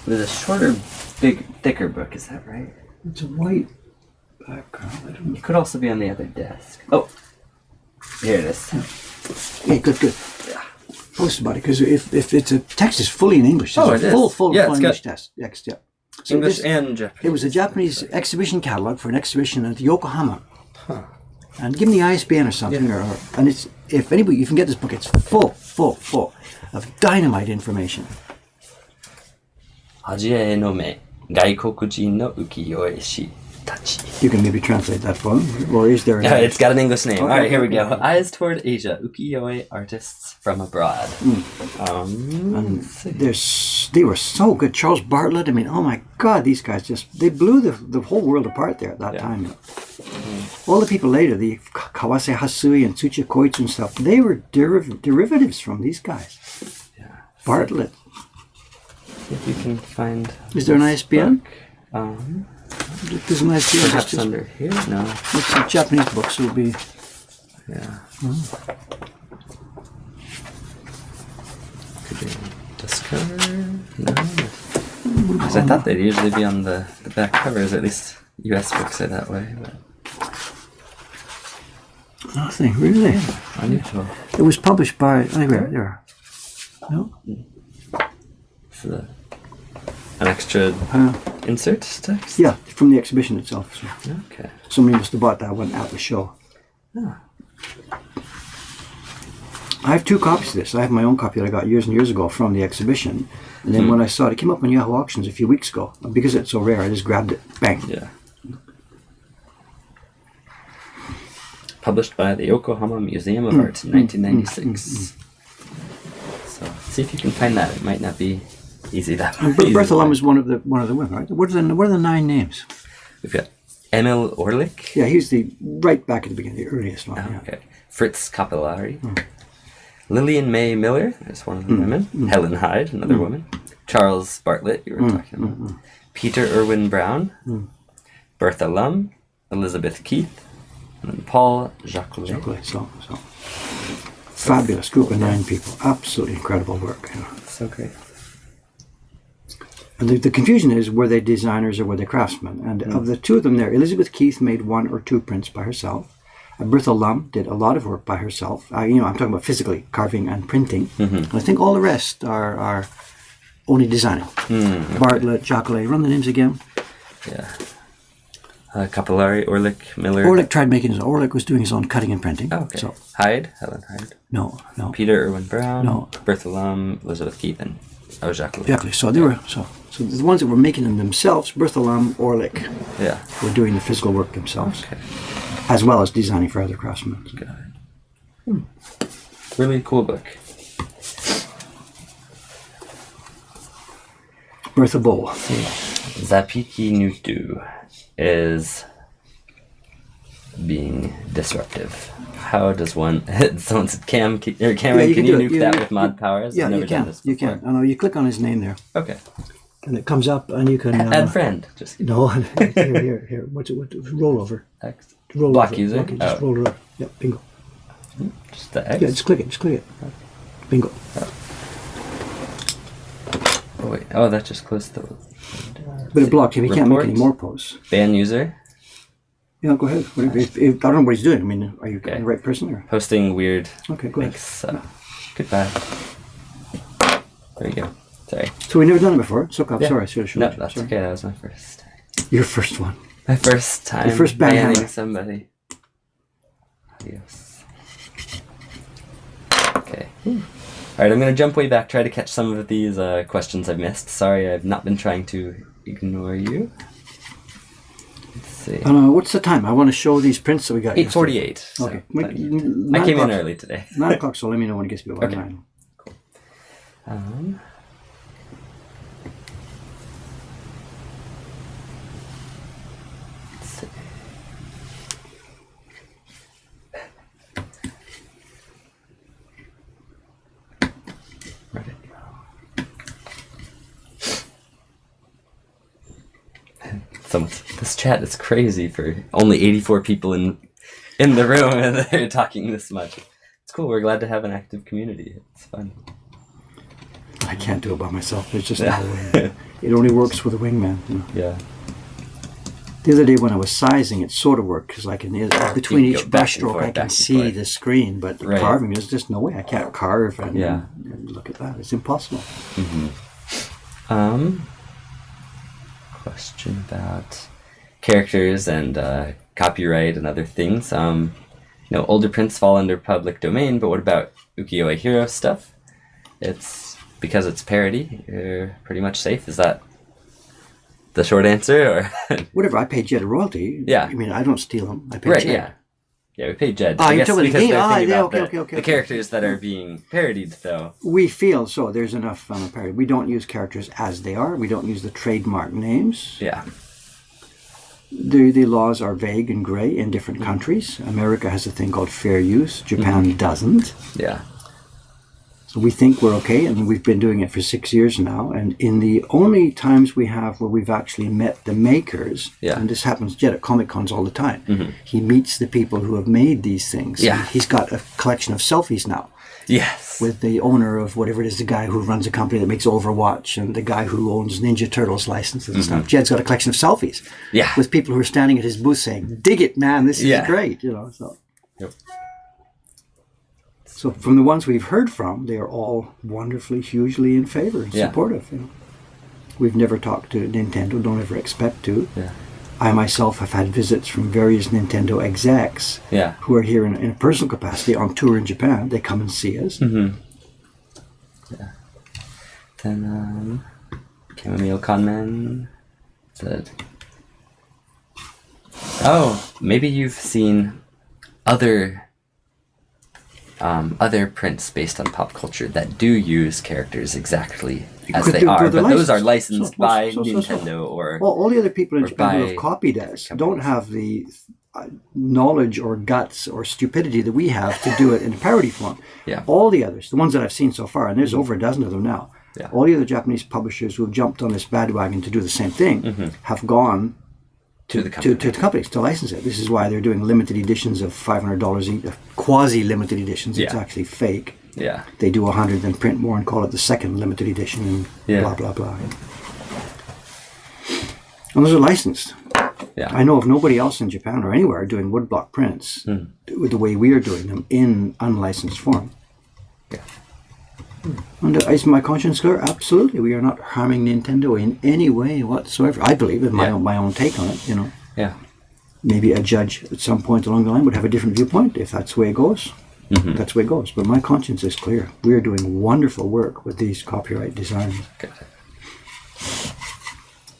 [SPEAKER 2] With a shorter, thicker book, is that right?
[SPEAKER 1] It's a white background. I don't know.
[SPEAKER 2] It could also be on the other desk. Oh, here it is.
[SPEAKER 1] Yeah, good.
[SPEAKER 2] Yeah.
[SPEAKER 1] Post about it, because if it's a text is fully in English. It's
[SPEAKER 2] it
[SPEAKER 1] full,
[SPEAKER 2] is.
[SPEAKER 1] full
[SPEAKER 2] Yeah, it's
[SPEAKER 1] English
[SPEAKER 2] got
[SPEAKER 1] text. Yeah. So
[SPEAKER 2] English and Japanese.
[SPEAKER 1] It was a Japanese exhibition catalog for an exhibition at Yokohama.
[SPEAKER 2] Huh.
[SPEAKER 1] And give me the ISBN or something, and it's if anybody you can get this book, it's full of dynamite information.
[SPEAKER 2] Hajie no me, gaikokujin no ukiyo-e tachi.
[SPEAKER 1] You can maybe translate that for them, or is there?
[SPEAKER 2] It's got an English name.
[SPEAKER 1] Okay.
[SPEAKER 2] All right, here we go. Eyes toward Asia, ukiyo-e artists from abroad.
[SPEAKER 1] And they were so good. Charles Bartlett. I mean, oh my God, these guys they blew the whole world apart there at that time. You know. All the people later, the Kawase Hasui and Tsuchi Koitsu and stuff, they were derivatives from these guys.
[SPEAKER 2] Yeah.
[SPEAKER 1] Bartlett.
[SPEAKER 2] See if you can find.
[SPEAKER 1] Is there an ISBN?
[SPEAKER 2] There's
[SPEAKER 1] an ISBN.
[SPEAKER 2] perhaps under here. No.
[SPEAKER 1] It's a Japanese book, so it'll be.
[SPEAKER 2] Yeah. Could you discover? No. Because I thought they'd usually be on the back covers. At least U.S. books are that way. But
[SPEAKER 1] nothing really.
[SPEAKER 2] unusual.
[SPEAKER 1] It was published by. There. No.
[SPEAKER 2] It's an extra insert text.
[SPEAKER 1] Yeah, from the exhibition itself. So.
[SPEAKER 2] Okay.
[SPEAKER 1] Somebody must have bought that one at the show.
[SPEAKER 2] Yeah.
[SPEAKER 1] I have two copies of this. I have my own copy that I got years and years ago from the exhibition. And then when I saw it came up on Yahoo Auctions a few weeks ago. Because it's so rare, I just grabbed it. Bang.
[SPEAKER 2] Yeah. Published by the Yokohama Museum of Art in 1996. So see if you can find that. It might not be easy that way.
[SPEAKER 1] Bertha Lum is one of the women, right? What are the 9 names?
[SPEAKER 2] We've got Emil Orlik.
[SPEAKER 1] Yeah, he's the right back at the beginning, the earliest one.
[SPEAKER 2] Oh, okay. Fritz Capillari. Lillian May Miller is one of the women. Helen Hyde, another woman. Charles Bartlett, you were talking about. Peter Irwin Brown. Bertha Lum. Elizabeth Keith. And then Paul Jacqueline.
[SPEAKER 1] So fabulous group of 9 people. Absolutely incredible work. You know.
[SPEAKER 2] So great.
[SPEAKER 1] And the confusion is, were they designers or were they craftsmen? And of the two of them there, Elizabeth Keith made 1 or 2 prints by herself. Bertha Lum did a lot of work by herself. I'm talking about physically carving and printing. And I think all the rest are only designing. Okay. Bartlett, Jacqueline, run the names again.
[SPEAKER 2] Yeah. Capillari, Orlik, Miller.
[SPEAKER 1] Orlik tried making his own. Orlik was doing his own cutting and printing.
[SPEAKER 2] Oh, okay.
[SPEAKER 1] So,
[SPEAKER 2] Helen Hyde.
[SPEAKER 1] No.
[SPEAKER 2] Peter Irwin Brown.
[SPEAKER 1] No.
[SPEAKER 2] Bertha Lum, Elizabeth Keith, and Jacqueline.
[SPEAKER 1] Exactly. So they were so the ones that were making them themselves, Bertha Lum, Orlik, were doing the physical work themselves.
[SPEAKER 2] Okay.
[SPEAKER 1] As well as designing for other craftsmen.
[SPEAKER 2] Got it. Really cool book.
[SPEAKER 1] Bertha Bowl.
[SPEAKER 2] Zapiki Nutu is being disruptive. How does one? Someone said, Cameron, can you nuke that with mod powers?
[SPEAKER 1] Yeah,
[SPEAKER 2] I've never
[SPEAKER 1] you can.
[SPEAKER 2] done this before.
[SPEAKER 1] You can. I know. You click on his name there.
[SPEAKER 2] Okay.
[SPEAKER 1] And it comes up, and you can
[SPEAKER 2] add friend. Just
[SPEAKER 1] no. Here. What's it? Roll over.
[SPEAKER 2] X.
[SPEAKER 1] Roll
[SPEAKER 2] Block
[SPEAKER 1] over.
[SPEAKER 2] user.
[SPEAKER 1] Okay, just roll it over. Yep. Bingo.
[SPEAKER 2] Just the X.
[SPEAKER 1] Yeah, just click it. Bingo.
[SPEAKER 2] Oh wait. Oh, that just closed the.
[SPEAKER 1] But it blocked him. He can't make any more posts.
[SPEAKER 2] Ban user.
[SPEAKER 1] Yeah, go ahead. I don't know what he's doing. I mean, are you the right person or?
[SPEAKER 2] Posting weird.
[SPEAKER 1] Okay, go ahead.
[SPEAKER 2] Goodbye. There you go. Sorry.
[SPEAKER 1] So we've never done it before. Sorry, I should have shown
[SPEAKER 2] No,
[SPEAKER 1] you.
[SPEAKER 2] that's okay. That was my first.
[SPEAKER 1] Your first one.
[SPEAKER 2] My first time.
[SPEAKER 1] Your first banning
[SPEAKER 2] somebody. Adios. Okay. All right, I'm going to jump way back, try to catch some of these questions I've missed. Sorry, I've not been trying to ignore you. Let's see.
[SPEAKER 1] What's the time? I want to show these prints that we got.
[SPEAKER 2] 8:48.
[SPEAKER 1] Okay.
[SPEAKER 2] I came in early today.
[SPEAKER 1] 9 o'clock, so let me know when it gets to be about
[SPEAKER 2] Okay.
[SPEAKER 1] 9.
[SPEAKER 2] Let's see. Where'd it go? This chat is crazy for only 84 people in the room, and they're talking this much. It's cool. We're glad to have an active community. It's fun.
[SPEAKER 1] I can't do it by myself. There's just no way. It only works with a wingman. You know?
[SPEAKER 2] Yeah.
[SPEAKER 1] The other day when I was sizing, it sort of worked because I can between
[SPEAKER 2] You can
[SPEAKER 1] each
[SPEAKER 2] go back and
[SPEAKER 1] brushstroke
[SPEAKER 2] forth,
[SPEAKER 1] I
[SPEAKER 2] back
[SPEAKER 1] can
[SPEAKER 2] and
[SPEAKER 1] see
[SPEAKER 2] forth.
[SPEAKER 1] the screen, but
[SPEAKER 2] Right.
[SPEAKER 1] carving there's just no way. I can't carve and,
[SPEAKER 2] Yeah.
[SPEAKER 1] and look at that. It's impossible.
[SPEAKER 2] Question about characters and copyright and other things. Older prints fall under public domain, but what about ukiyo-e hero stuff? It's because it's parody. You're pretty much safe. Is that the short answer, or?
[SPEAKER 1] Whatever. I pay Jed a royalty.
[SPEAKER 2] Yeah.
[SPEAKER 1] I mean, I don't steal them. I pay
[SPEAKER 2] Right.
[SPEAKER 1] Jed.
[SPEAKER 2] Yeah, we paid Jed.
[SPEAKER 1] Ah,
[SPEAKER 2] I
[SPEAKER 1] you're
[SPEAKER 2] guess
[SPEAKER 1] talking about the
[SPEAKER 2] because
[SPEAKER 1] game.
[SPEAKER 2] they're
[SPEAKER 1] Ah,
[SPEAKER 2] thinking
[SPEAKER 1] yeah,
[SPEAKER 2] about
[SPEAKER 1] okay.
[SPEAKER 2] the characters that are being parodied, though.
[SPEAKER 1] We feel so. There's enough parody. We don't use characters as they are. We don't use the trademark names.
[SPEAKER 2] Yeah.
[SPEAKER 1] The laws are vague and gray in different countries. America has a thing called fair use. Japan doesn't.
[SPEAKER 2] Yeah.
[SPEAKER 1] So we think we're okay, and we've been doing it for 6 years now. And in the only times we have where we've actually met the makers, and this happens Jed at Comic Cons all the time, he meets the people who have made these things.
[SPEAKER 2] Yeah.
[SPEAKER 1] He's got a collection of selfies now.
[SPEAKER 2] Yes.
[SPEAKER 1] With the owner of whatever it is, the guy who runs a company that makes Overwatch, and the guy who owns Ninja Turtles licenses and stuff. Jed's got a collection of selfies.
[SPEAKER 2] Yeah.
[SPEAKER 1] With people who are standing at his booth saying, "Dig it, man! This is great!" So.
[SPEAKER 2] Yep.
[SPEAKER 1] So from the ones we've heard from, they are all wonderfully, hugely in favor and supportive. We've never talked to Nintendo. Don't ever expect to.
[SPEAKER 2] Yeah.
[SPEAKER 1] I myself have had visits from various Nintendo execs who are here in a personal capacity on tour in Japan. They come and see us.
[SPEAKER 2] Yeah. Then, Chamomile Conman said, maybe you've seen other prints based on pop culture that do use characters exactly as they are, but those are licensed by Nintendo or...
[SPEAKER 1] Well, all the other people in Japan who
[SPEAKER 2] by
[SPEAKER 1] have copied us don't have the knowledge or guts or stupidity that we have to do it in parody form.
[SPEAKER 2] Yeah.
[SPEAKER 1] All the others, the ones that I've seen so far, and there's over a dozen of them now, all the other Japanese publishers who have jumped on this bandwagon to do the same thing have gone to the companies to license it. This is why they're doing limited editions of $500 each, quasi-limited editions. It's actually fake.
[SPEAKER 2] Yeah.
[SPEAKER 1] They do 100, then print more and call it the second limited edition, and blah, blah, blah. And those are licensed.
[SPEAKER 2] Yeah.
[SPEAKER 1] I know of nobody else in Japan or anywhere doing woodblock prints with the way we are doing them in unlicensed form.
[SPEAKER 2] Yeah.
[SPEAKER 1] And is my conscience clear? Absolutely. We are not harming Nintendo in any way whatsoever. I believe in my own take on it,
[SPEAKER 2] Yeah.
[SPEAKER 1] Maybe a judge at some point along the line would have a different viewpoint. If that's the way it goes, that's the way it goes. But my conscience is clear. We are doing wonderful work with these copyright designs.
[SPEAKER 2] Got it.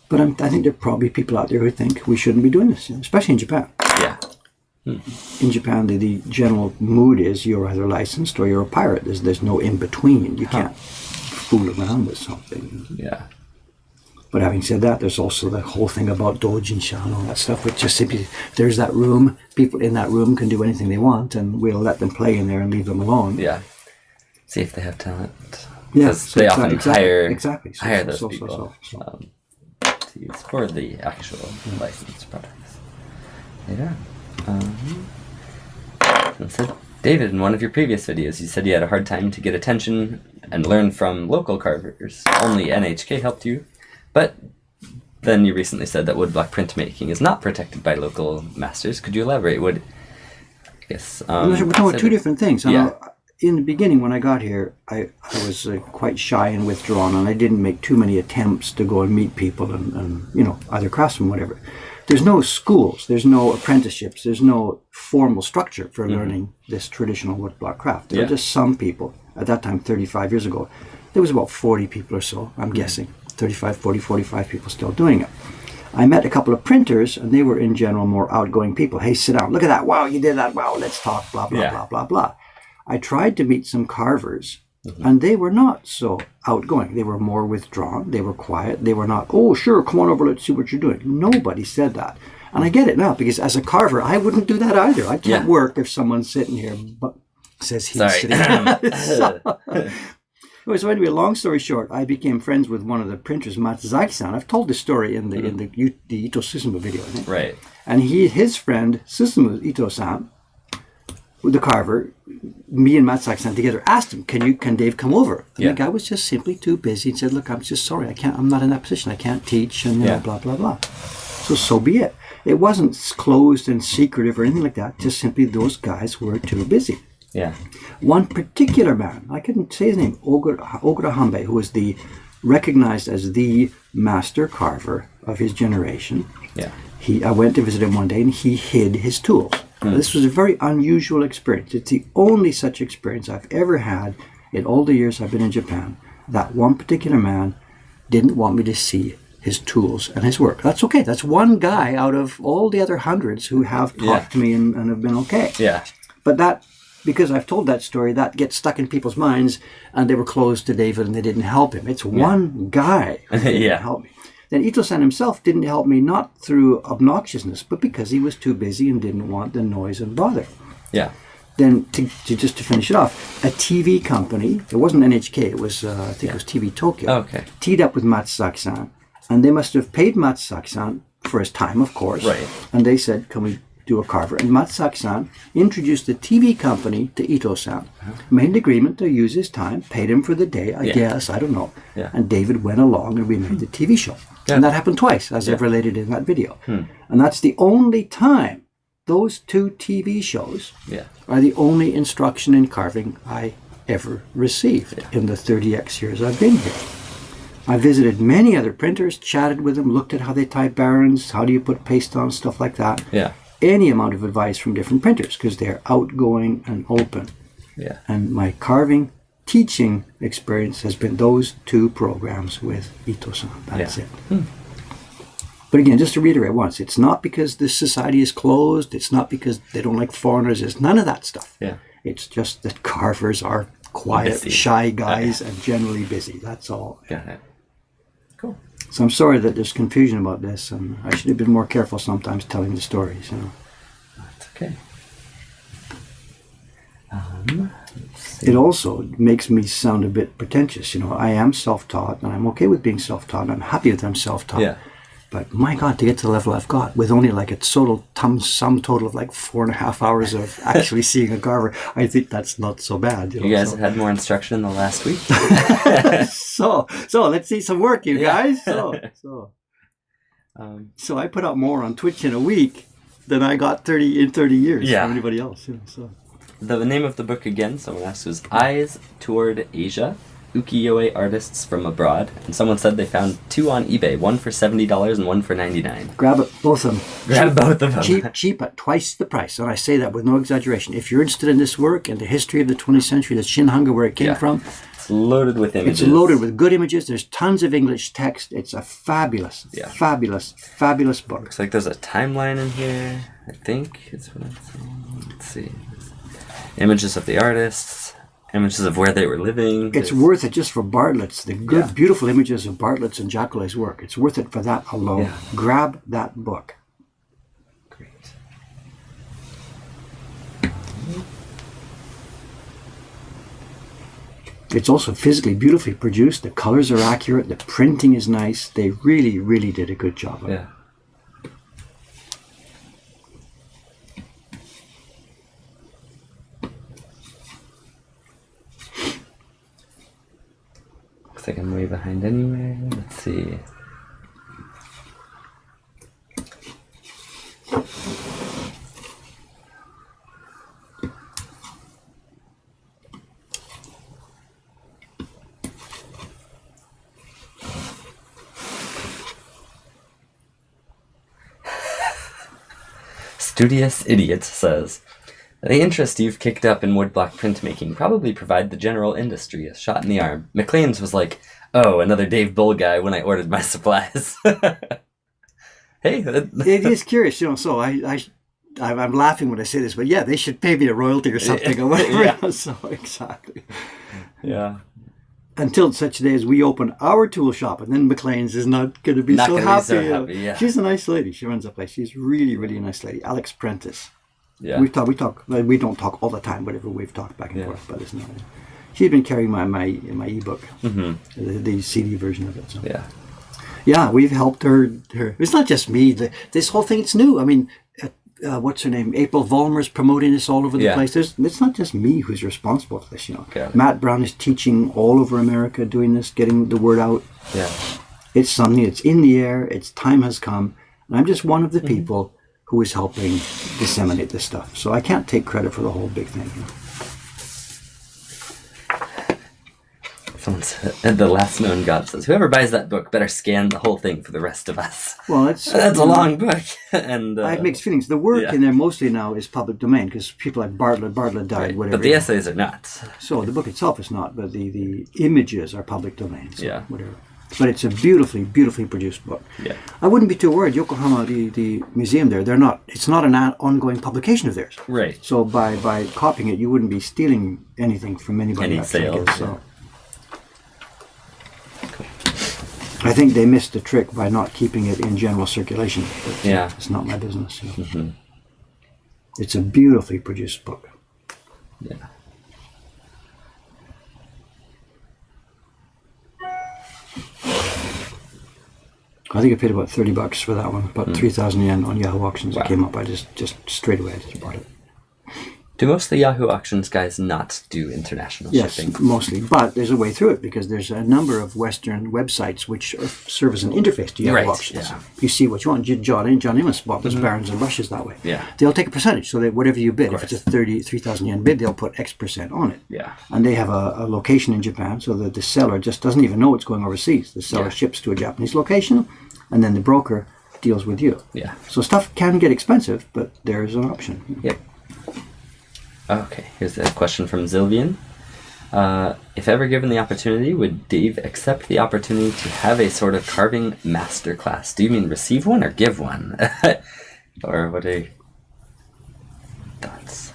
[SPEAKER 1] But I think there are probably people out there who think we shouldn't be doing this, especially in Japan.
[SPEAKER 2] Yeah.
[SPEAKER 1] In Japan, the general mood is you're either licensed or you're a pirate. There's no in between. You can't fool around with something.
[SPEAKER 2] Yeah.
[SPEAKER 1] But having said that, there's also the whole thing about doujin-sha and all that stuff, which just simply, there's that room, people in that room can do anything they want, and we'll let them play in there and leave them alone.
[SPEAKER 2] Yeah. See if they have talent.
[SPEAKER 1] Yeah,
[SPEAKER 2] Because they often hire those
[SPEAKER 1] So.
[SPEAKER 2] people to use for the actual licensed products. Yeah. And so, David, in one of your previous videos, you said you had a hard time to get attention and learn from local carvers. Only NHK helped you. But then you recently said that woodblock printmaking is not protected by local masters. Could you elaborate? We're
[SPEAKER 1] talking about two different things. In the beginning, when I got here, I was quite shy and withdrawn, and I didn't make too many attempts to go and meet people and either craftsmen, whatever. There's no schools, there's no apprenticeships, there's no formal structure for learning this traditional woodblock craft. There are just some people. At that time, 35 years ago, there was about 40 people or so, I'm guessing. 35, 40, 45 people still doing it. I met a couple of printers, and they were in general more outgoing people. Hey, sit down, look at that, wow, you did that, wow, let's talk, blah, blah, blah, blah, blah. I tried to meet some carvers And they were not so outgoing. They were more withdrawn. They were quiet. They were not, oh, sure, come on over, let's see what you're doing. Nobody said that. And I get it now, because as a carver, I wouldn't do that either. I can't work if someone's sitting here, but says he's sitting here. So anyway, long story short, I became friends with one of the printers, Matsuzaki-san. I've told this story in the Ito Susumu video, I think.
[SPEAKER 2] Right.
[SPEAKER 1] And his friend, Susumu Ito-san, with the carver, me and Matsuzaki-san together asked him, can Dave come over? And the guy was just simply too busy and said, look, I'm just sorry, I'm not in that position. I can't teach and blah, blah, blah. So be it. It wasn't closed and secretive or anything like that. Just simply those guys were too busy.
[SPEAKER 2] Yeah.
[SPEAKER 1] One particular man, I couldn't say his name, Ogura Hanbei, who was recognized as the master carver of his generation. Yeah. I went to visit him one day and he hid his tools. Now, this was a very unusual experience. It's the only such experience I've ever had in all the years I've been in Japan. That one particular man didn't want me to see his tools and his work. That's okay. That's one guy out of all the other hundreds who have talked to me and have been okay. Yeah. But that, because I've told that story, that gets stuck in people's minds, and they were closed to David and they didn't help him. It's one guy who didn't help me. Then Ito-san himself didn't help me, not through obnoxiousness, but because he was too busy and didn't want the noise and bother. Yeah. Then, to finish it off, a TV company, it wasn't NHK, it was, I think it was TV Tokyo, teed up with Matsuzaki-san, and they must have paid Matsuzaki-san for his time, of course. Right. And they said, can we do a carver? And Matsuzaki-san introduced the TV company to Ito-san, made an agreement to use his time, paid him for the day, I guess, I don't know. Yeah. And David went along and we made the TV show. Yeah. And that happened twice, as I've related in that video. And that's the only time those two TV shows are the only instruction in carving I ever received in the 30x years I've been here. I visited many other printers, chatted with them, looked at how they type barons, how do you put paste on, stuff like that. Yeah. Any amount of advice from different printers because they're outgoing and open. Yeah. And my carving teaching experience has been those two programs with Ito-san. That's it. But again, just to reiterate once, it's not because this society is closed. It's not because they don't like foreigners. It's none of that stuff. Yeah. It's just that carvers are quiet, shy guys and generally busy. That's all. Yeah. Cool. So I'm sorry that there's confusion about this, and I should have been more careful sometimes telling the stories.
[SPEAKER 2] That's okay.
[SPEAKER 1] It also makes me sound a bit pretentious. I am self-taught, and I'm okay with being self-taught. I'm happy that I'm self-taught. Yeah. But my God, to get to the level I've got with only like a sum total of like 4.5 hours of actually seeing a carver, I think that's not so bad.
[SPEAKER 2] You guys have had more instruction in the last week.
[SPEAKER 1] So let's see some work, you guys. So I put out more on Twitch in a week than I got 30 years from anybody else.
[SPEAKER 2] The name of the book again, someone asked, was Eyes Toward Asia, Ukiyo-e Artists from Abroad. And someone said they found 2 on eBay, one for $70 and one for $99.
[SPEAKER 1] Grab it, both of them.
[SPEAKER 2] Grab both of them.
[SPEAKER 1] Cheap at twice the price. And I say that with no exaggeration. If you're interested in this work and the history of the 20th century, the Shinhanga, where it came from.
[SPEAKER 2] It's loaded with images.
[SPEAKER 1] It's loaded with good images. There's tons of English text. It's a fabulous book.
[SPEAKER 2] Looks like there's a timeline in here, I think. It's what I'm saying. Let's see. Images of the artists, images of where they were living.
[SPEAKER 1] It's worth it just for Bartlett's, the good, beautiful images of Bartlett's and Jacquelet's work. It's worth it for that alone. Yeah. Grab that book.
[SPEAKER 2] Great.
[SPEAKER 1] It's also physically beautifully produced. The colors are accurate. The printing is nice. They really, really did a good job of it.
[SPEAKER 2] Looks like I'm way behind anyway. Let's see. Studious Idiot says, the interest you've kicked up in woodblock printmaking probably provide the general industry a shot in the arm. McLean's was like, oh, another Dave Bull guy when I ordered my supplies. Hey.
[SPEAKER 1] It is curious, so I'm laughing when I say this, but yeah, they should pay me a royalty or something or whatever.
[SPEAKER 2] Yeah.
[SPEAKER 1] So exactly.
[SPEAKER 2] Yeah.
[SPEAKER 1] Until such a day as we open our tool shop, and then McLean's is not going to be
[SPEAKER 2] Not
[SPEAKER 1] so
[SPEAKER 2] gonna be
[SPEAKER 1] happy.
[SPEAKER 2] so happy, yeah.
[SPEAKER 1] She's a nice lady. She runs a place. She's really, really a nice lady. Alex Prentice.
[SPEAKER 2] Yeah.
[SPEAKER 1] We talk. Well, we don't talk all the time, whatever. We've talked back and
[SPEAKER 2] Yeah.
[SPEAKER 1] forth, but it's not. She's been carrying my ebook,
[SPEAKER 2] Mm-hmm.
[SPEAKER 1] the CD version of it. So.
[SPEAKER 2] Yeah.
[SPEAKER 1] Yeah, we've helped her. It's not just me. This whole thing, it's new. I mean, what's her name? April Vollmer's promoting this all over the
[SPEAKER 2] Yeah.
[SPEAKER 1] place. It's not just me who's responsible for this.
[SPEAKER 2] Got it.
[SPEAKER 1] Matt Brown is teaching all over America, doing this, getting the word out.
[SPEAKER 2] Yeah.
[SPEAKER 1] It's something. It's in the air. Its time has come, and I'm just one of the people who is helping disseminate this stuff. So I can't take credit for the whole big thing.
[SPEAKER 2] Someone said, the last known God says, whoever buys that book better scan the whole thing for the rest of us.
[SPEAKER 1] Well,
[SPEAKER 2] That's a long book. And
[SPEAKER 1] I have mixed feelings. The work
[SPEAKER 2] yeah.
[SPEAKER 1] in there mostly now is public domain because people like Bartlett died,
[SPEAKER 2] right.
[SPEAKER 1] whatever.
[SPEAKER 2] But the essays are not.
[SPEAKER 1] So the book itself is not, but the images are public domain. So
[SPEAKER 2] Yeah.
[SPEAKER 1] whatever. But it's a beautifully, beautifully produced book.
[SPEAKER 2] Yeah.
[SPEAKER 1] I wouldn't be too worried. Yokohama, the museum there, they're not. It's not an ongoing publication of theirs.
[SPEAKER 2] Right.
[SPEAKER 1] So by copying it, you wouldn't be stealing anything from anybody.
[SPEAKER 2] Any
[SPEAKER 1] actually, I
[SPEAKER 2] sales,
[SPEAKER 1] guess, so.
[SPEAKER 2] yeah.
[SPEAKER 1] I think they missed the trick by not keeping it in general circulation. But
[SPEAKER 2] Yeah.
[SPEAKER 1] it's not my business. You know.
[SPEAKER 2] Mm-hmm.
[SPEAKER 1] It's a beautifully produced book.
[SPEAKER 2] Yeah.
[SPEAKER 1] I think I paid about $30 for that one, about 3,000 yen on Yahoo Auctions.
[SPEAKER 2] Wow.
[SPEAKER 1] It came up. I just straight away I just bought it.
[SPEAKER 2] Do most of the Yahoo auctions guys not do international
[SPEAKER 1] Yes,
[SPEAKER 2] shipping?
[SPEAKER 1] mostly. But there's a way through it because there's a number of Western websites which serve as an interface to Yahoo
[SPEAKER 2] Right,
[SPEAKER 1] Auctions.
[SPEAKER 2] yeah.
[SPEAKER 1] You see what you want. John Amos bought those Barons and Rushes that way.
[SPEAKER 2] Yeah.
[SPEAKER 1] They'll take a percentage. So that whatever you bid, if
[SPEAKER 2] course.
[SPEAKER 1] it's a 3,000 yen bid, they'll put X percent on it.
[SPEAKER 2] Yeah.
[SPEAKER 1] And they have a location in Japan so that the seller just doesn't even know it's going overseas. The seller
[SPEAKER 2] Yeah.
[SPEAKER 1] ships to a Japanese location and then the broker deals with you.
[SPEAKER 2] Yeah.
[SPEAKER 1] So stuff can get expensive, but there's an option.
[SPEAKER 2] Yep. Okay, here's a question from Zilvian. If ever given the opportunity, would Dave accept the opportunity to have a sort of carving masterclass? Do you mean receive one or give one? Or what are your thoughts?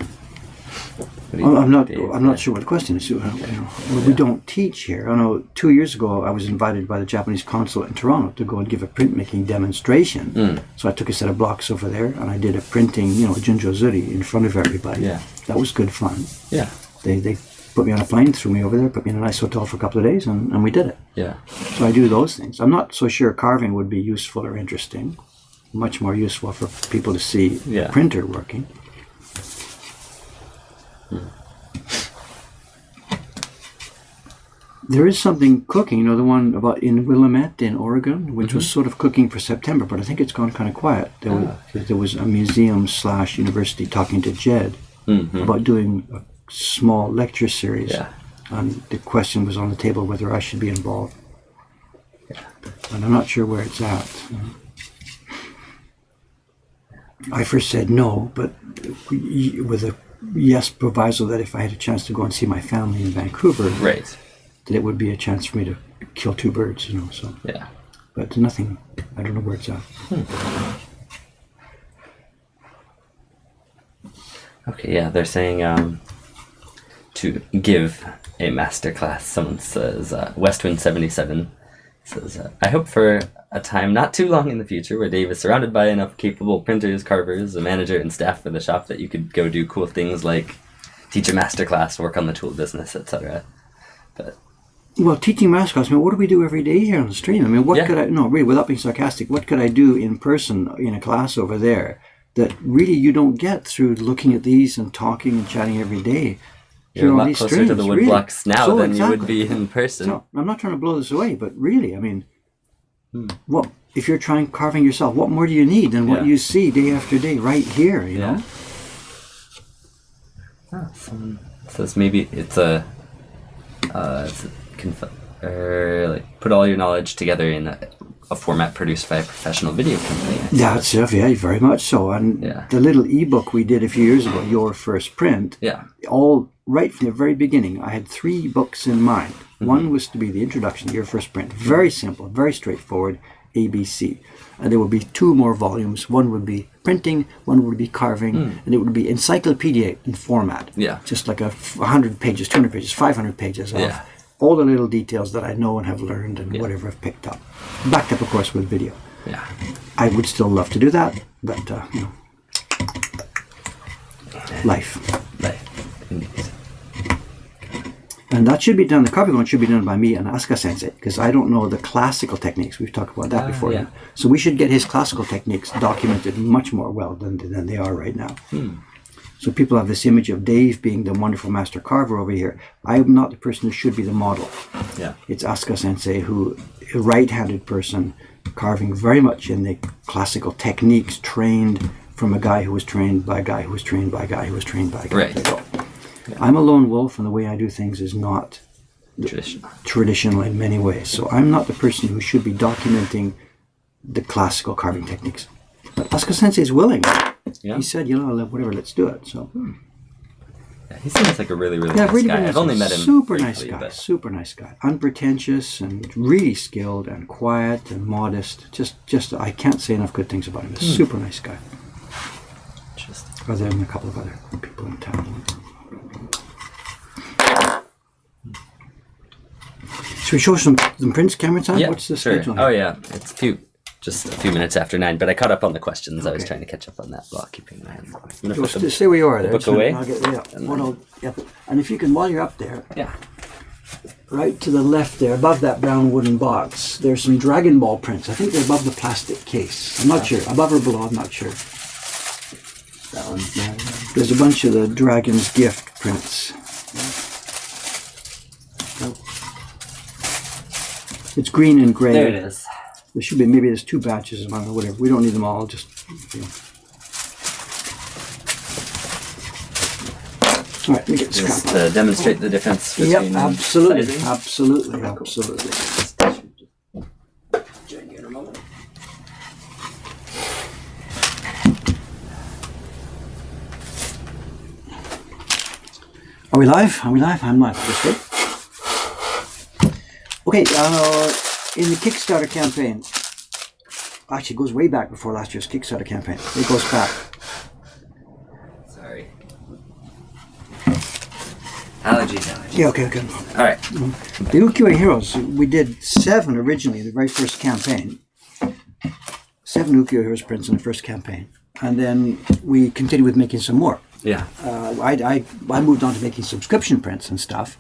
[SPEAKER 2] What do you
[SPEAKER 1] I'm not.
[SPEAKER 2] think, Dave?
[SPEAKER 1] I'm not sure what the question is. We don't teach here. I know 2 years ago I was invited by the Japanese consulate in Toronto to go and give a printmaking demonstration. So I took a set of blocks over there and I did a printing, Junjozuri in front of everybody.
[SPEAKER 2] Yeah.
[SPEAKER 1] That was good fun.
[SPEAKER 2] Yeah,
[SPEAKER 1] They put me on a plane, threw me over there, put me in a nice hotel for a couple of days, and we did it.
[SPEAKER 2] yeah,
[SPEAKER 1] So I do those things. I'm not so sure carving would be useful or interesting. Much more useful for people to see
[SPEAKER 2] Yeah.
[SPEAKER 1] a printer working. There is something cooking, the one about in Willamette in Oregon, which was sort of cooking for September, but I think it's gone kind of quiet. There was a museum/university talking to Jed about doing a small lecture series.
[SPEAKER 2] Yeah.
[SPEAKER 1] And the question was on the table whether I should be involved. And I'm not sure where it's at. I first said no, but with a yes proviso that if I had a chance to go and see my family in Vancouver,
[SPEAKER 2] right.
[SPEAKER 1] that it would be a chance for me to kill two birds, so.
[SPEAKER 2] Yeah.
[SPEAKER 1] But nothing, I don't know where it's at.
[SPEAKER 2] Okay, yeah, they're saying to give a masterclass. Someone says, Westwind77 says, I hope for a time not too long in the future where Dave is surrounded by enough capable printers, carvers, a manager, and staff for the shop that you could go do cool things like teach a masterclass, work on the tool business, etc. But
[SPEAKER 1] Well, teaching masterclass, what do we do every day here on the stream? What
[SPEAKER 2] Yeah.
[SPEAKER 1] could I, no, really, without being sarcastic, what could I do in person in a class over there that really you don't get through looking at these and talking and chatting every day?
[SPEAKER 2] you're a
[SPEAKER 1] on
[SPEAKER 2] lot
[SPEAKER 1] these
[SPEAKER 2] closer to the
[SPEAKER 1] streams,
[SPEAKER 2] woodblocks now
[SPEAKER 1] So
[SPEAKER 2] than you would
[SPEAKER 1] exactly.
[SPEAKER 2] be in person.
[SPEAKER 1] So, I'm not trying to blow this away, but really, what if you're trying carving yourself? What more do you need than what
[SPEAKER 2] Yeah.
[SPEAKER 1] you see day after day right here? You know.
[SPEAKER 2] Someone says maybe it's a put all your knowledge together in a format produced by a professional video company.
[SPEAKER 1] That's it. Yeah, very much so. And
[SPEAKER 2] Yeah.
[SPEAKER 1] the little ebook we did a few years ago, Your First Print.
[SPEAKER 2] Yeah.
[SPEAKER 1] All right from the very beginning, I had 3 books in mind. One was to be the introduction to Your First Print. Very simple, very straightforward. ABC. And there would be 2 more volumes. One would be printing, one would be carving, and it would be encyclopedia in format.
[SPEAKER 2] Yeah.
[SPEAKER 1] Just like 100 pages, 200 pages, 500 pages of all the little details that I know and have learned and whatever I've picked up. Backed up, of course, with video.
[SPEAKER 2] Yeah.
[SPEAKER 1] I would still love to do that, but, life.
[SPEAKER 2] Indeed.
[SPEAKER 1] And that should be done, the carving one should be done by me and Asuka Sensei, because I don't know the classical techniques. We've talked about that before.
[SPEAKER 2] Yeah.
[SPEAKER 1] So we should get his classical techniques documented much more well than they are right now. So people have this image of Dave being the wonderful master carver over here. I am not the person who should be the model.
[SPEAKER 2] Yeah.
[SPEAKER 1] It's Asuka Sensei, who a right-handed person, carving very much in the classical techniques, trained from a guy who was trained by a guy who was trained by a guy who was trained by a guy.
[SPEAKER 2] Right.
[SPEAKER 1] Yeah. I'm a lone wolf, and the way I do things is not
[SPEAKER 2] Traditional
[SPEAKER 1] in many ways. So I'm not the person who should be documenting the classical carving techniques. But Asuka Sensei is willing.
[SPEAKER 2] Yeah.
[SPEAKER 1] He said, whatever, let's do it. So
[SPEAKER 2] Yeah, he seems like a really, really nice
[SPEAKER 1] really
[SPEAKER 2] guy.
[SPEAKER 1] nice.
[SPEAKER 2] I've only met him
[SPEAKER 1] Super
[SPEAKER 2] briefly,
[SPEAKER 1] nice guy.
[SPEAKER 2] but-
[SPEAKER 1] Super nice guy. Unpretentious and really skilled and quiet and modest. Just I can't say enough good things about him. A super nice guy.
[SPEAKER 2] Interesting.
[SPEAKER 1] Other than a couple of other people in town. Should we show some prints, Cameron? Time?
[SPEAKER 2] Yeah,
[SPEAKER 1] What's the
[SPEAKER 2] sure.
[SPEAKER 1] schedule?
[SPEAKER 2] Oh, yeah. It's just a few minutes after 9, but I caught up on the questions. I was trying to catch up on that while keeping my hand. I'm gonna put
[SPEAKER 1] Just
[SPEAKER 2] the
[SPEAKER 1] stay where you are there.
[SPEAKER 2] book away.
[SPEAKER 1] I'll get, and if you can, while you're up there,
[SPEAKER 2] Yeah.
[SPEAKER 1] right to the left there, above that brown wooden box, there's some Dragon Ball prints. I think they're above the plastic case. I'm not sure. Above or below, I'm not sure.
[SPEAKER 2] That one's there.
[SPEAKER 1] There's a bunch of the Dragon's Gift prints. It's green and gray.
[SPEAKER 2] There it is.
[SPEAKER 1] There should be, maybe there's 2 batches of them or whatever. We don't need them all, just, All right, let me get the
[SPEAKER 2] Just
[SPEAKER 1] scrap.
[SPEAKER 2] to demonstrate the difference between
[SPEAKER 1] Yep, absolutely,
[SPEAKER 2] sizing.
[SPEAKER 1] absolutely, absolutely. Are we live? Are we live? I'm live. This good. Okay, in the Kickstarter campaign, actually it goes way back before last year's Kickstarter campaign. It goes back.
[SPEAKER 2] Sorry. Allergies.
[SPEAKER 1] Yeah, okay.
[SPEAKER 2] All right.
[SPEAKER 1] The Ukiyo Heroes, we did 7 originally in the very first campaign. 7 Ukiyo Heroes prints in the first campaign. And then we continued with making some more.
[SPEAKER 2] Yeah.
[SPEAKER 1] I moved on to making subscription prints and stuff.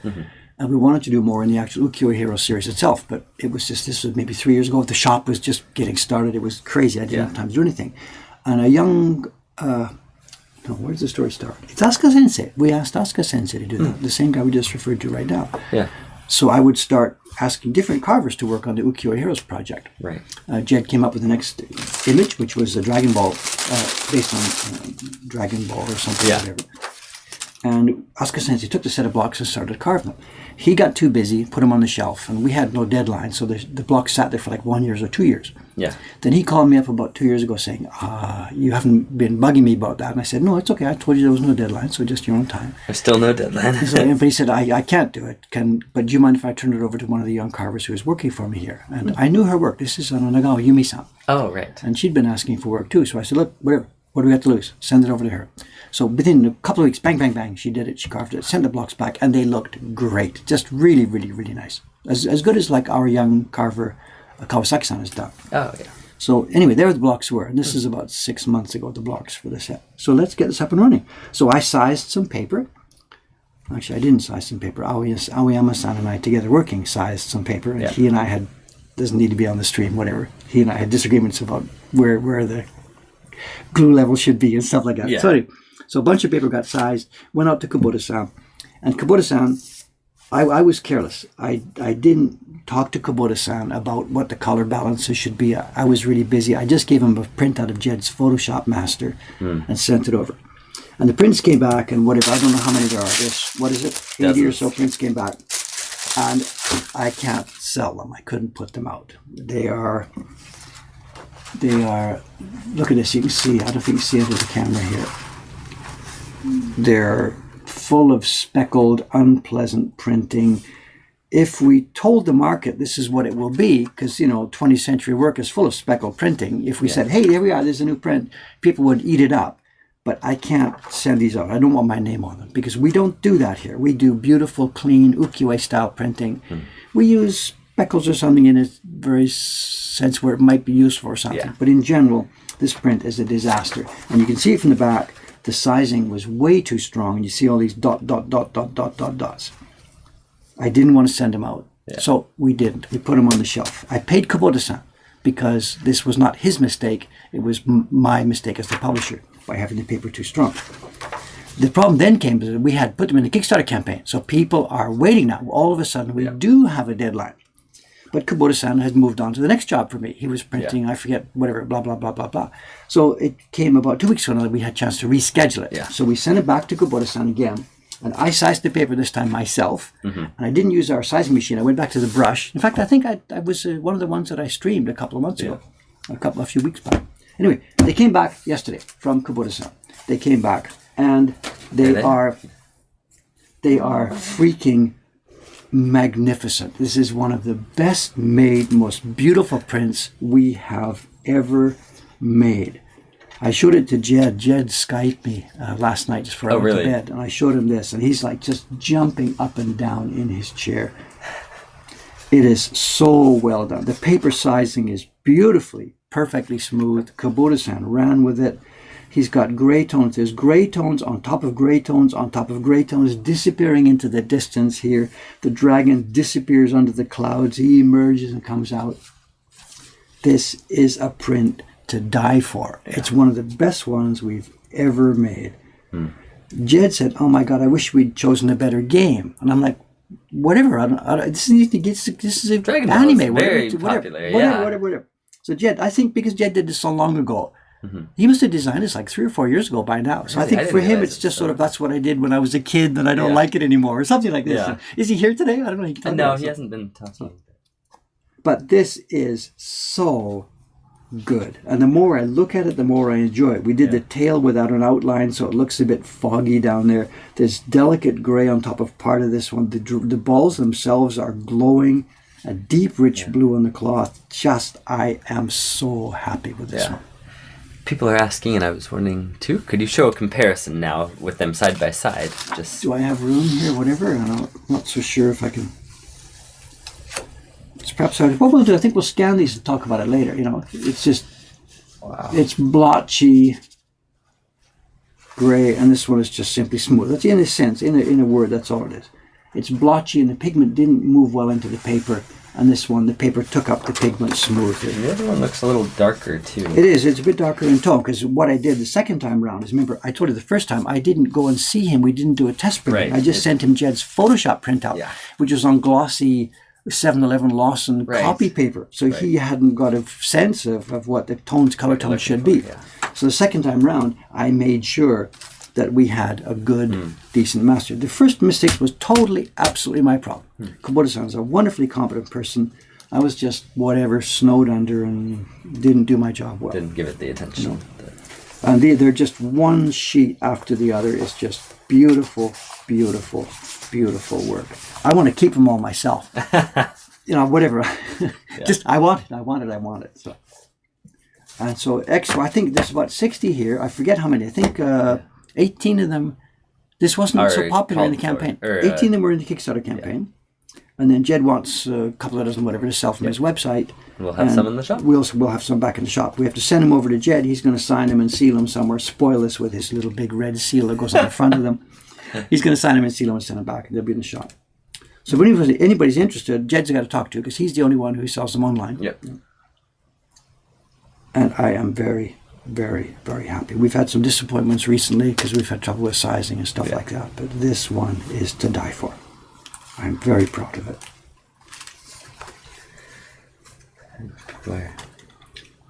[SPEAKER 1] And we wanted to do more in the actual Ukiyo Hero series itself. But it was just, this was maybe 3 years ago. The shop was just getting started. It was crazy. I didn't have time to do anything. And a young... no, where does the story start? It's Asuka Sensei. We asked Asuka Sensei to do that. The same guy we just referred to right now.
[SPEAKER 2] Yeah.
[SPEAKER 1] So I would start asking different carvers to work on the Ukiyo Heroes project.
[SPEAKER 2] Right.
[SPEAKER 1] Jed came up with the next image, which was a Dragon Ball, based on Dragon Ball or something.
[SPEAKER 2] Yeah.
[SPEAKER 1] Whatever. And Asuka Sensei took the set of blocks and started carving them. He got too busy, put them on the shelf, and we had no deadline, so the blocks sat there for like 1 year or 2 years.
[SPEAKER 2] Yeah.
[SPEAKER 1] Then he called me up about 2 years ago saying, you haven't been bugging me about that. And I said, no, it's okay. I told you there was no deadline, so just your own time.
[SPEAKER 2] There's still no deadline.
[SPEAKER 1] But he said, I can't do it. But do you mind if I turn it over to one of the young carvers who is working for me here? And I knew her work. This is Nagawa Yumi-san.
[SPEAKER 2] Oh, right.
[SPEAKER 1] And she'd been asking for work too. So I said, look, whatever. What do we have to lose? Send it over to her. So within a couple of weeks, bang, bang, bang, she did it. She carved it, sent the blocks back, and they looked great. Just really, really, really nice. As good as like our young carver, Kawasaki-san, has done.
[SPEAKER 2] Oh, yeah.
[SPEAKER 1] So anyway, there the blocks were. And this is about 6 months ago, the blocks for the set. So let's get this up and running. So I sized some paper. Actually, I didn't size some paper. Aoyama-san and I together working sized some paper. And he and I had, doesn't need to be on the stream, whatever. He and I had disagreements about where the glue level should be and stuff like that.
[SPEAKER 2] Yeah.
[SPEAKER 1] So a bunch of paper got sized, went out to Kubota-san. And Kubota-san, I was careless. I didn't talk to Kubota-san about what the color balances should be. I was really busy. I just gave him a print out of Jed's Photoshop Master and sent it over. And the prints came back, and whatever, I don't know how many there are. There's, what is it? 80 or so prints came back. And I can't sell them. I couldn't put them out. They are, look at this, you can see, I don't know if you can see it with the camera here. They're full of speckled, unpleasant printing. if we told the market this is what it will be, because, 20th century work is full of speckled printing. If we said, hey, there we are, there's a new print, people would eat it up. But I can't send these out. I don't want my name on them because we don't do that here. We do beautiful, clean, ukiyo-e style printing. We use speckles or something in a very sense where it might be useful or something. But in general, this print is a disaster. And you can see from the back, the sizing was way too strong. And you see all these dots. I didn't want to send them out. So we didn't. We put them on the shelf. I paid Kubota-san because this was not his mistake. It was my mistake as the publisher by having the paper too strong. The problem then came that we had put them in the Kickstarter campaign. So people are waiting now. All of a sudden, we do have a deadline. But Kubota-san has moved on to the next job for me. He was printing, I forget, whatever, blah, blah, blah, blah, blah. So it came about 2 weeks ago that we had a chance to reschedule it. So we sent it back to Kubota-san again. And I sized the paper this time myself. And I didn't use our sizing machine. I went back to the brush. In fact, I think I was one of the ones that I streamed a couple of months ago. A few weeks back. Anyway, they came back yesterday from Kubota-san. They came back and they are freaking magnificent. This is one of the best made, most beautiful prints we have ever made. I showed it to Jed. Jed Skyped me last night just before I went to bed, and I showed him this, and he's like just jumping up and down in his chair. It is so well done. The paper sizing is perfectly smooth. Kubota-san ran with it. He's got gray tones. There's gray tones on top of gray tones on top of gray tones disappearing into the distance here. The dragon disappears under the clouds. He emerges and comes out. This is a print to die for. It's one of the best ones we've ever made. Jed said, oh my God, I wish we'd chosen a better game. And I'm like, whatever. This is a
[SPEAKER 2] Dragon
[SPEAKER 1] anime.
[SPEAKER 2] Very popular.
[SPEAKER 1] Whatever. So Jed, I think because Jed did this so long ago, he must have designed this like 3 or 4 years ago by now. So I think for him, it's just sort of, that's what I did when I was a kid and I don't like it anymore or something like this. Is he here today? I don't know.
[SPEAKER 2] No, he hasn't been talking.
[SPEAKER 1] But this is so good. And the more I look at it, the more I enjoy it. We did the tail without an outline, so it looks a bit foggy down there. There's delicate gray on top of part of this one. The balls themselves are glowing. A deep, rich blue on the cloth. I am so happy with this one.
[SPEAKER 2] People are asking, and I was wondering too, could you show a comparison now with them side by side? Just
[SPEAKER 1] do I have room here? Whatever. I'm not so sure if I can. It's perhaps what we'll do. I think we'll scan these and talk about it later. It's just it's blotchy gray, and this one is just simply smooth. That's in a sense, in a word, that's all it is. It's blotchy, and the pigment didn't move well into the paper. And this one, the paper took up the pigment smoothly.
[SPEAKER 2] The other one looks a little darker too.
[SPEAKER 1] It is. It's a bit darker in tone because what I did the second time round is, remember, I told you the first time I didn't go and see him. We didn't do a test printing. I just sent him Jed's Photoshop printout, which was on glossy 7-Eleven Lawson copy paper. So he hadn't got a sense of what the color tones should be. So the second time round, I made sure that we had a good, decent master. The first mistake was absolutely my problem. Kubota-san is a wonderfully competent person. I was just snowed under and didn't do my job well.
[SPEAKER 2] Didn't give it the attention.
[SPEAKER 1] And they're just one sheet after the other. It's just beautiful, beautiful, beautiful work. I want to keep them all myself. Whatever. Just, I want it. So. And so I think there's about 60 here. I forget how many. I think 18 of them, this wasn't so popular in the campaign. 18 of them were in the Kickstarter campaign. And then Jed wants a couple of dozen, whatever, to sell from his website.
[SPEAKER 2] We'll have some in the shop.
[SPEAKER 1] We'll have some back in the shop. We have to send them over to Jed. He's going to sign them and seal them somewhere. Spoil us with his little big red seal that goes on the front of them. He's going to sign them and seal them and send them back. They'll be in the shop. So if anybody's interested, Jed's got to talk to because he's the only one who sells them online. And I am very, very, very happy. We've had some disappointments recently because we've had trouble with sizing and stuff like that. But this one is to die for. I'm very proud of it.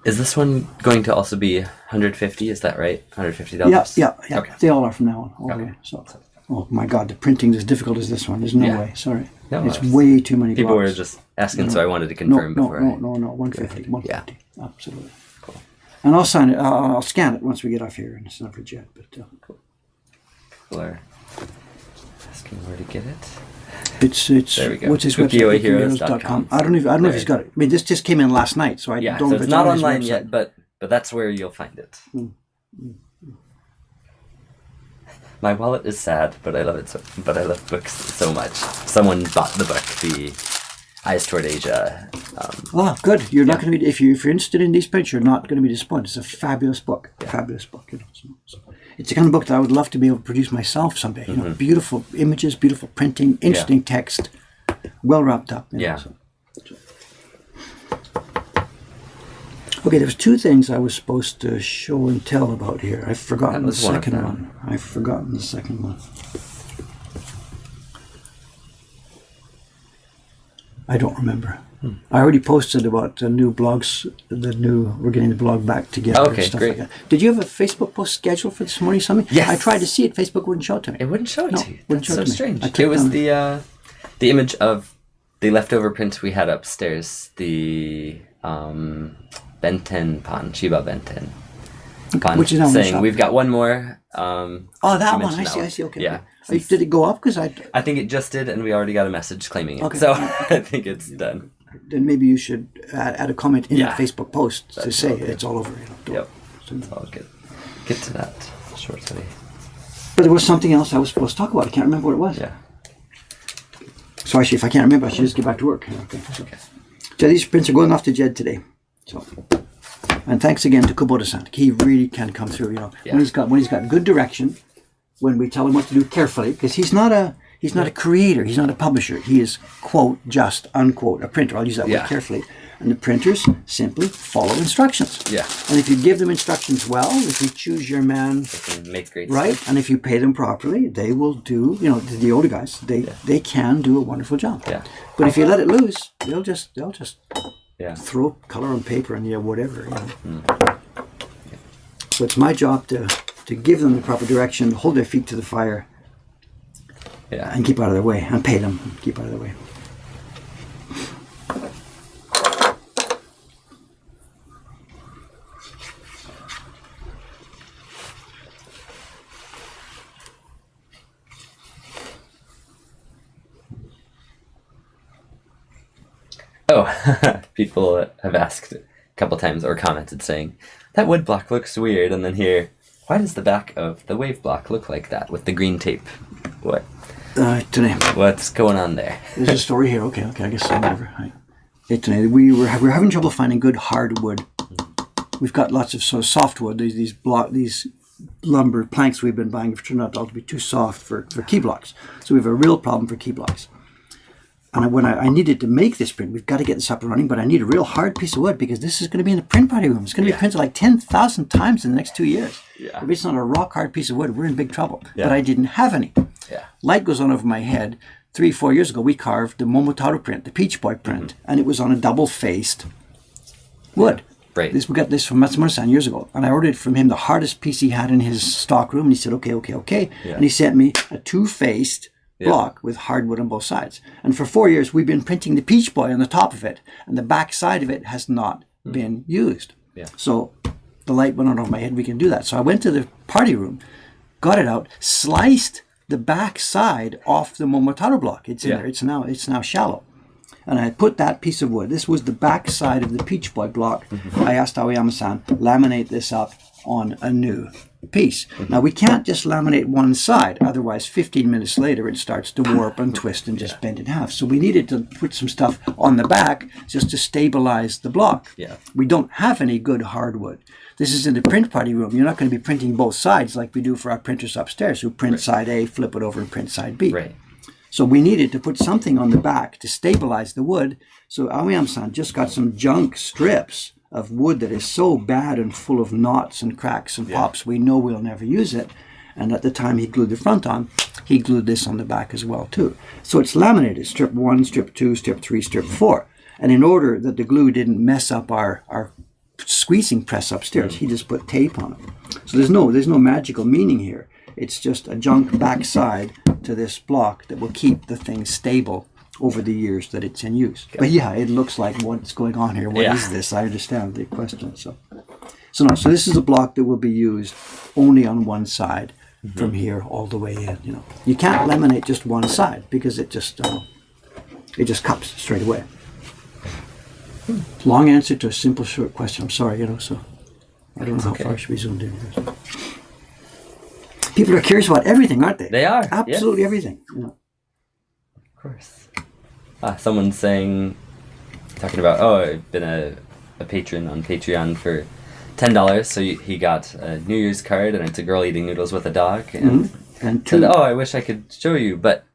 [SPEAKER 2] Is this one going to also be 150? Is that right? $150?
[SPEAKER 1] Yeah.
[SPEAKER 2] Okay.
[SPEAKER 1] They all are from now on. All the way. So, oh my God, the printing is as difficult as this one. There's no way. Sorry.
[SPEAKER 2] No,
[SPEAKER 1] it's way too many
[SPEAKER 2] people
[SPEAKER 1] blocks.
[SPEAKER 2] were just asking, so I wanted to confirm before.
[SPEAKER 1] No, 150. 150. Yeah. Absolutely. Cool. And I'll sign it. I'll scan it once we get off here and it's not for Jed. But
[SPEAKER 2] Cool. asking where to get it.
[SPEAKER 1] It's
[SPEAKER 2] There we go.
[SPEAKER 1] what's his website?
[SPEAKER 2] Cookiewayheroes.com.
[SPEAKER 1] I don't know if he's got it. I mean, this just came in last night, so I
[SPEAKER 2] Yeah,
[SPEAKER 1] don't
[SPEAKER 2] so
[SPEAKER 1] know if
[SPEAKER 2] it's not
[SPEAKER 1] on his
[SPEAKER 2] online
[SPEAKER 1] website.
[SPEAKER 2] yet, but that's where you'll find it. My wallet is sad, but I love it so. But I love books so much. Someone bought the book, the Eyes Toward Asia.
[SPEAKER 1] Good. You're not going to be if you're interested in these prints, you're not going to be disappointed. It's a fabulous book. Fabulous book. You know, so it's the kind of book that I would love to be able to produce myself someday. You know, beautiful images, beautiful printing, interesting text, well wrapped up. You know, so. Okay, there was two things I was supposed to show and tell about here. I've forgotten the second one. I've forgotten the second one. I don't remember. I already posted about the new blogs. We're getting the blog back together.
[SPEAKER 2] Okay,
[SPEAKER 1] and stuff
[SPEAKER 2] great.
[SPEAKER 1] like that. Did you have a Facebook post scheduled for this morning? Something?
[SPEAKER 2] Yes.
[SPEAKER 1] I tried to see it. Facebook wouldn't show it to me.
[SPEAKER 2] It wouldn't show it to you.
[SPEAKER 1] Wouldn't
[SPEAKER 2] That's
[SPEAKER 1] show
[SPEAKER 2] so
[SPEAKER 1] it to me.
[SPEAKER 2] strange. It was the image of the leftover print we had upstairs. The Benten Pan, Chiba Benten Pan,
[SPEAKER 1] Which is now in the
[SPEAKER 2] saying
[SPEAKER 1] shop.
[SPEAKER 2] we've got one more.
[SPEAKER 1] That
[SPEAKER 2] you
[SPEAKER 1] one.
[SPEAKER 2] mentioned
[SPEAKER 1] I
[SPEAKER 2] that
[SPEAKER 1] see.
[SPEAKER 2] one.
[SPEAKER 1] I see. Okay.
[SPEAKER 2] Yeah.
[SPEAKER 1] Okay. Did it go up? Because
[SPEAKER 2] I think it just did, and we already got a message claiming it.
[SPEAKER 1] Okay.
[SPEAKER 2] So I think it's done.
[SPEAKER 1] then maybe you should add a comment in
[SPEAKER 2] Yeah.
[SPEAKER 1] that Facebook post to
[SPEAKER 2] That's
[SPEAKER 1] say
[SPEAKER 2] all good.
[SPEAKER 1] it's all over.
[SPEAKER 2] Yep. It's all good. Get to that shortly.
[SPEAKER 1] But there was something else I was supposed to talk about. I can't remember what it was.
[SPEAKER 2] Yeah.
[SPEAKER 1] So actually, if I can't remember, I should just get back to work. Okay. So these prints are going off to Jed today. So, and thanks again to Kubota-san. He really can come through. You know, when he's got good direction, when we tell him what to do carefully, because he's not a creator, he's not a publisher. He is quote just unquote a printer. I'll use that word carefully. And the printers simply follow instructions.
[SPEAKER 2] Yeah.
[SPEAKER 1] And if you give them instructions well, if you choose your man
[SPEAKER 2] They can make great
[SPEAKER 1] right,
[SPEAKER 2] stuff.
[SPEAKER 1] and if you pay them properly, they will do. You know, the older guys, they can do a wonderful job.
[SPEAKER 2] Yeah.
[SPEAKER 1] But if you let it loose, they'll just throw color on paper and whatever. You know. So it's my job to give them the proper direction, hold their feet to the fire, and keep out of their way, and pay them, and keep out of their way.
[SPEAKER 2] Oh, people have asked a couple times or commented saying, that wood block looks weird, and then here, why does the back of the wave block look like that with the green tape?
[SPEAKER 1] Today.
[SPEAKER 2] What's going on there?
[SPEAKER 1] There's a story here. Okay, I guess whatever. Today we were having trouble finding good hardwood. We've got lots of sort of softwood. These lumber planks we've been buying have turned out to be too soft for key blocks. So we have a real problem for key blocks. And when I needed to make this print, we've got to get this up and running, but I need a real hard piece of wood because this is going to be in the print party room. It's going to be printed like 10,000 times in the next 2 years.
[SPEAKER 2] Yeah.
[SPEAKER 1] If it's not a rock hard piece of wood, we're in big trouble.
[SPEAKER 2] Yeah.
[SPEAKER 1] But I didn't have any.
[SPEAKER 2] Yeah.
[SPEAKER 1] Light goes on over my head. 3-4 years ago, we carved the Momotaro print, the Peach Boy print, and it was on a double-faced wood.
[SPEAKER 2] Right.
[SPEAKER 1] We got this from Matsumura-san years ago, and I ordered from him the hardest piece he had in his stock room, and he said, okay.
[SPEAKER 2] Yeah.
[SPEAKER 1] And he sent me a 2-faced block with hardwood on both sides. And for 4 years, we've been printing the Peach Boy on the top of it, and the back side of it has not been used.
[SPEAKER 2] Yeah.
[SPEAKER 1] So the light went on over my head, we can do that. So I went to the party room, got it out, sliced the back side off the Momotaro block. It's in there. It's now shallow. And I put that piece of wood. This was the back side of the Peach Boy block. I asked Aoyama-san, laminate this up on a new piece. Now we can't just laminate one side, otherwise 15 minutes later it starts to warp and twist and just bend in half. So we needed to put some stuff on the back just to stabilize the block.
[SPEAKER 2] Yeah.
[SPEAKER 1] We don't have any good hardwood. This is in the print party room. You're not going to be printing both sides like we do for our printers upstairs who print side A, flip it over and print side B.
[SPEAKER 2] Right.
[SPEAKER 1] So we needed to put something on the back to stabilize the wood. So Aoyama-san just got some junk strips of wood that is so bad and full of knots and cracks and pops, we know we'll never use it. And at the time he glued the front on, he glued this on the back as well too. So it's laminated, strip 1, strip 2, strip 3, strip 4. And in order that the glue didn't mess up our squeezing press upstairs, he just put tape on it. So there's no magical meaning here. It's just a junk backside to this block that will keep the thing stable over the years that it's in use. But it looks like what's going on here. What is this? I understand the question. So this is a block that will be used only on one side from here all the way in. You know, you can't laminate just one side because it just cups straight away. Long answer to a simple short question. I'm sorry, you know. So I don't know how far should we zoomed in here. People are curious about everything, aren't they?
[SPEAKER 2] They are.
[SPEAKER 1] Absolutely everything. You know.
[SPEAKER 2] Of course. Someone's talking about, I've been a patron on Patreon for $10, so he got a New Year's card, and it's a girl eating noodles with a dog, and said, I wish I could show you, but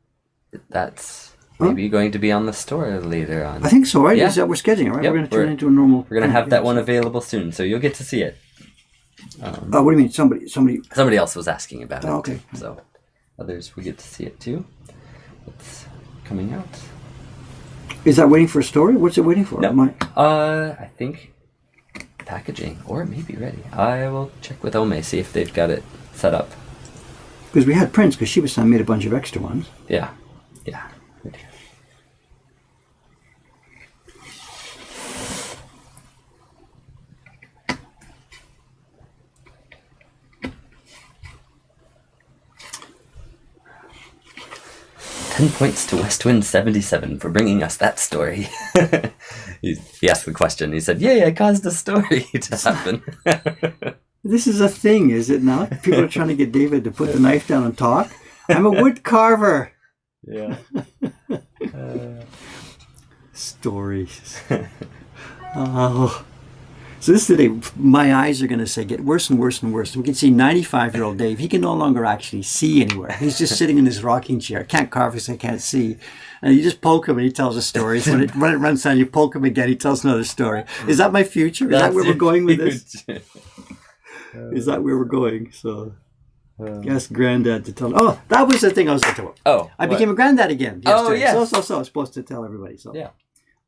[SPEAKER 2] that's maybe going to be on the store later on.
[SPEAKER 1] I think so, right?
[SPEAKER 2] Yeah.
[SPEAKER 1] Is that we're scheduling, right?
[SPEAKER 2] Yep,
[SPEAKER 1] we're going to turn it into a normal...
[SPEAKER 2] We're going to have that one available soon, so you'll get to see it.
[SPEAKER 1] What do you mean? Somebody
[SPEAKER 2] else was asking about it.
[SPEAKER 1] Okay.
[SPEAKER 2] So others will get to see it too. It's coming out.
[SPEAKER 1] Is that waiting for a story? What's it waiting for?
[SPEAKER 2] No. I think packaging, or it may be ready. I will check with Ome, see if they've got it set up.
[SPEAKER 1] Because we had prints, because Shiba-san made a bunch of extra ones.
[SPEAKER 2] Yeah. 10 points to West Wind 77 for bringing us that story. He asked the question. He said, yay, I caused a story to happen.
[SPEAKER 1] This is a thing, is it not? People are trying to get David to put the knife down and talk. I'm a wood carver.
[SPEAKER 2] Yeah.
[SPEAKER 1] Stories. Oh. So this is the day my eyes are going to say get worse and worse and worse. We can see 95-year-old Dave. He can no longer actually see anywhere. He's just sitting in his rocking chair. Can't carve because I can't see. And you just poke him and he tells a story. When it runs down, you poke him again. He tells another story. Is that my future? Is that where we're going with this? Is that where we're going? So ask Granddad to tell. Oh, that was the thing I was going to tell.
[SPEAKER 2] Oh,
[SPEAKER 1] I became a granddad again yesterday.
[SPEAKER 2] Oh, yes.
[SPEAKER 1] So I was supposed to tell everybody. So
[SPEAKER 2] yeah.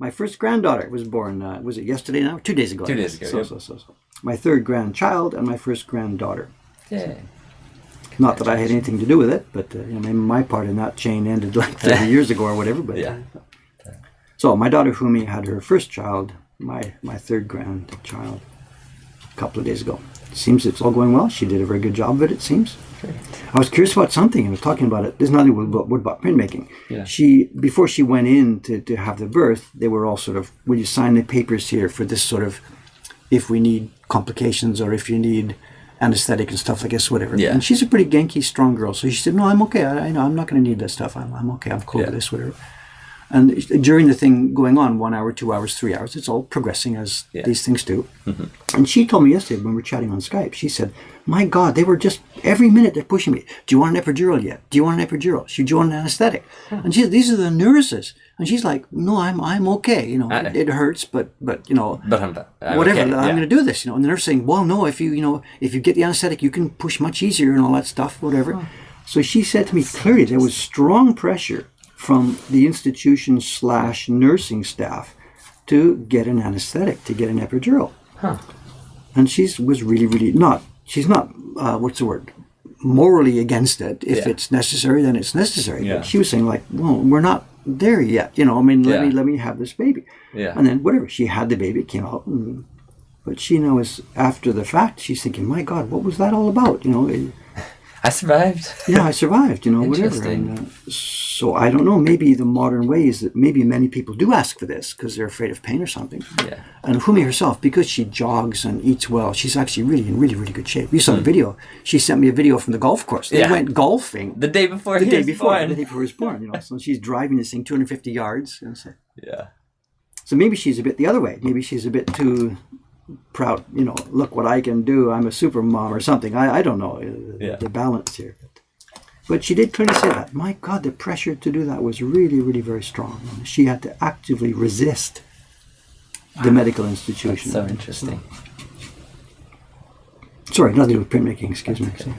[SPEAKER 1] My first granddaughter was born, was it yesterday now? 2 days ago.
[SPEAKER 2] 2 days ago,
[SPEAKER 1] So. My third grandchild and my first granddaughter.
[SPEAKER 2] Yay.
[SPEAKER 1] Not that I had anything to do with it, but maybe my part in that chain ended like 30 years ago or whatever. But
[SPEAKER 2] yeah.
[SPEAKER 1] So my daughter Fumi had her first child, my third grandchild, a couple of days ago. It seems it's all going well. She did a very good job of it, it seems.
[SPEAKER 2] Great.
[SPEAKER 1] I was curious about something. I was talking about it. There's nothing about printmaking.
[SPEAKER 2] Yeah.
[SPEAKER 1] Before she went in to have the birth, they were all sort of, will you sign the papers here for this sort of, if we need complications or if you need anesthetic and stuff like this, whatever.
[SPEAKER 2] Yeah.
[SPEAKER 1] And she's a pretty genki, strong girl. So she said, no, I'm okay. I know I'm not going to need that stuff. I'm okay. I'm cool with this, whatever. And during the thing going on, 1 hour, 2 hours, 3 hours, it's all progressing as these things do. Mm-hmm. And she told me yesterday when we were chatting on Skype, she said, my God, they were just, every minute they're pushing me. Do you want an epidural yet? Do you want an epidural? Do you want an anesthetic? And she said, these are the nurses. And she's like, no, I'm okay. You know, it hurts, but you know,
[SPEAKER 2] I'm
[SPEAKER 1] whatever,
[SPEAKER 2] okay.
[SPEAKER 1] I'm going to do this. You know, and the nurse saying, well, no, if you get the anesthetic, you can push much easier and all that stuff, whatever. Oh. So she said to me clearly, there was strong pressure from the institution / nursing staff to get an anesthetic, to get an epidural.
[SPEAKER 2] Huh.
[SPEAKER 1] And she was really, really she's not, morally against it. If it's necessary, then it's necessary.
[SPEAKER 2] Yeah.
[SPEAKER 1] But she was saying like, well, we're not there yet. You know, I mean, let me have this baby.
[SPEAKER 2] Yeah.
[SPEAKER 1] And then whatever, she had the baby, it came out. But she knows after the fact, she's thinking, my God, what was that all about? You know,
[SPEAKER 2] I survived.
[SPEAKER 1] Yeah, I survived, you know, whatever. And, so I don't know, maybe the modern way is that maybe many people do ask for this because they're afraid of pain or something.
[SPEAKER 2] Yeah.
[SPEAKER 1] And Fumi herself, because she jogs and eats well, she's actually really in really, really good shape. You saw the video. She sent me a video from the golf course. They went golfing.
[SPEAKER 2] The day before
[SPEAKER 1] he was born, you know. So she's driving this thing 250 yards. And so, so maybe she's a bit the other way. Maybe she's a bit too proud, you know, look what I can do. I'm a super mom or something. I don't know the balance here. But she did clearly say that. My God, the pressure to do that was really, really very strong. And she had to actively resist the medical institution.
[SPEAKER 2] That's so interesting.
[SPEAKER 1] Sorry, nothing to do with printmaking, excuse me. So,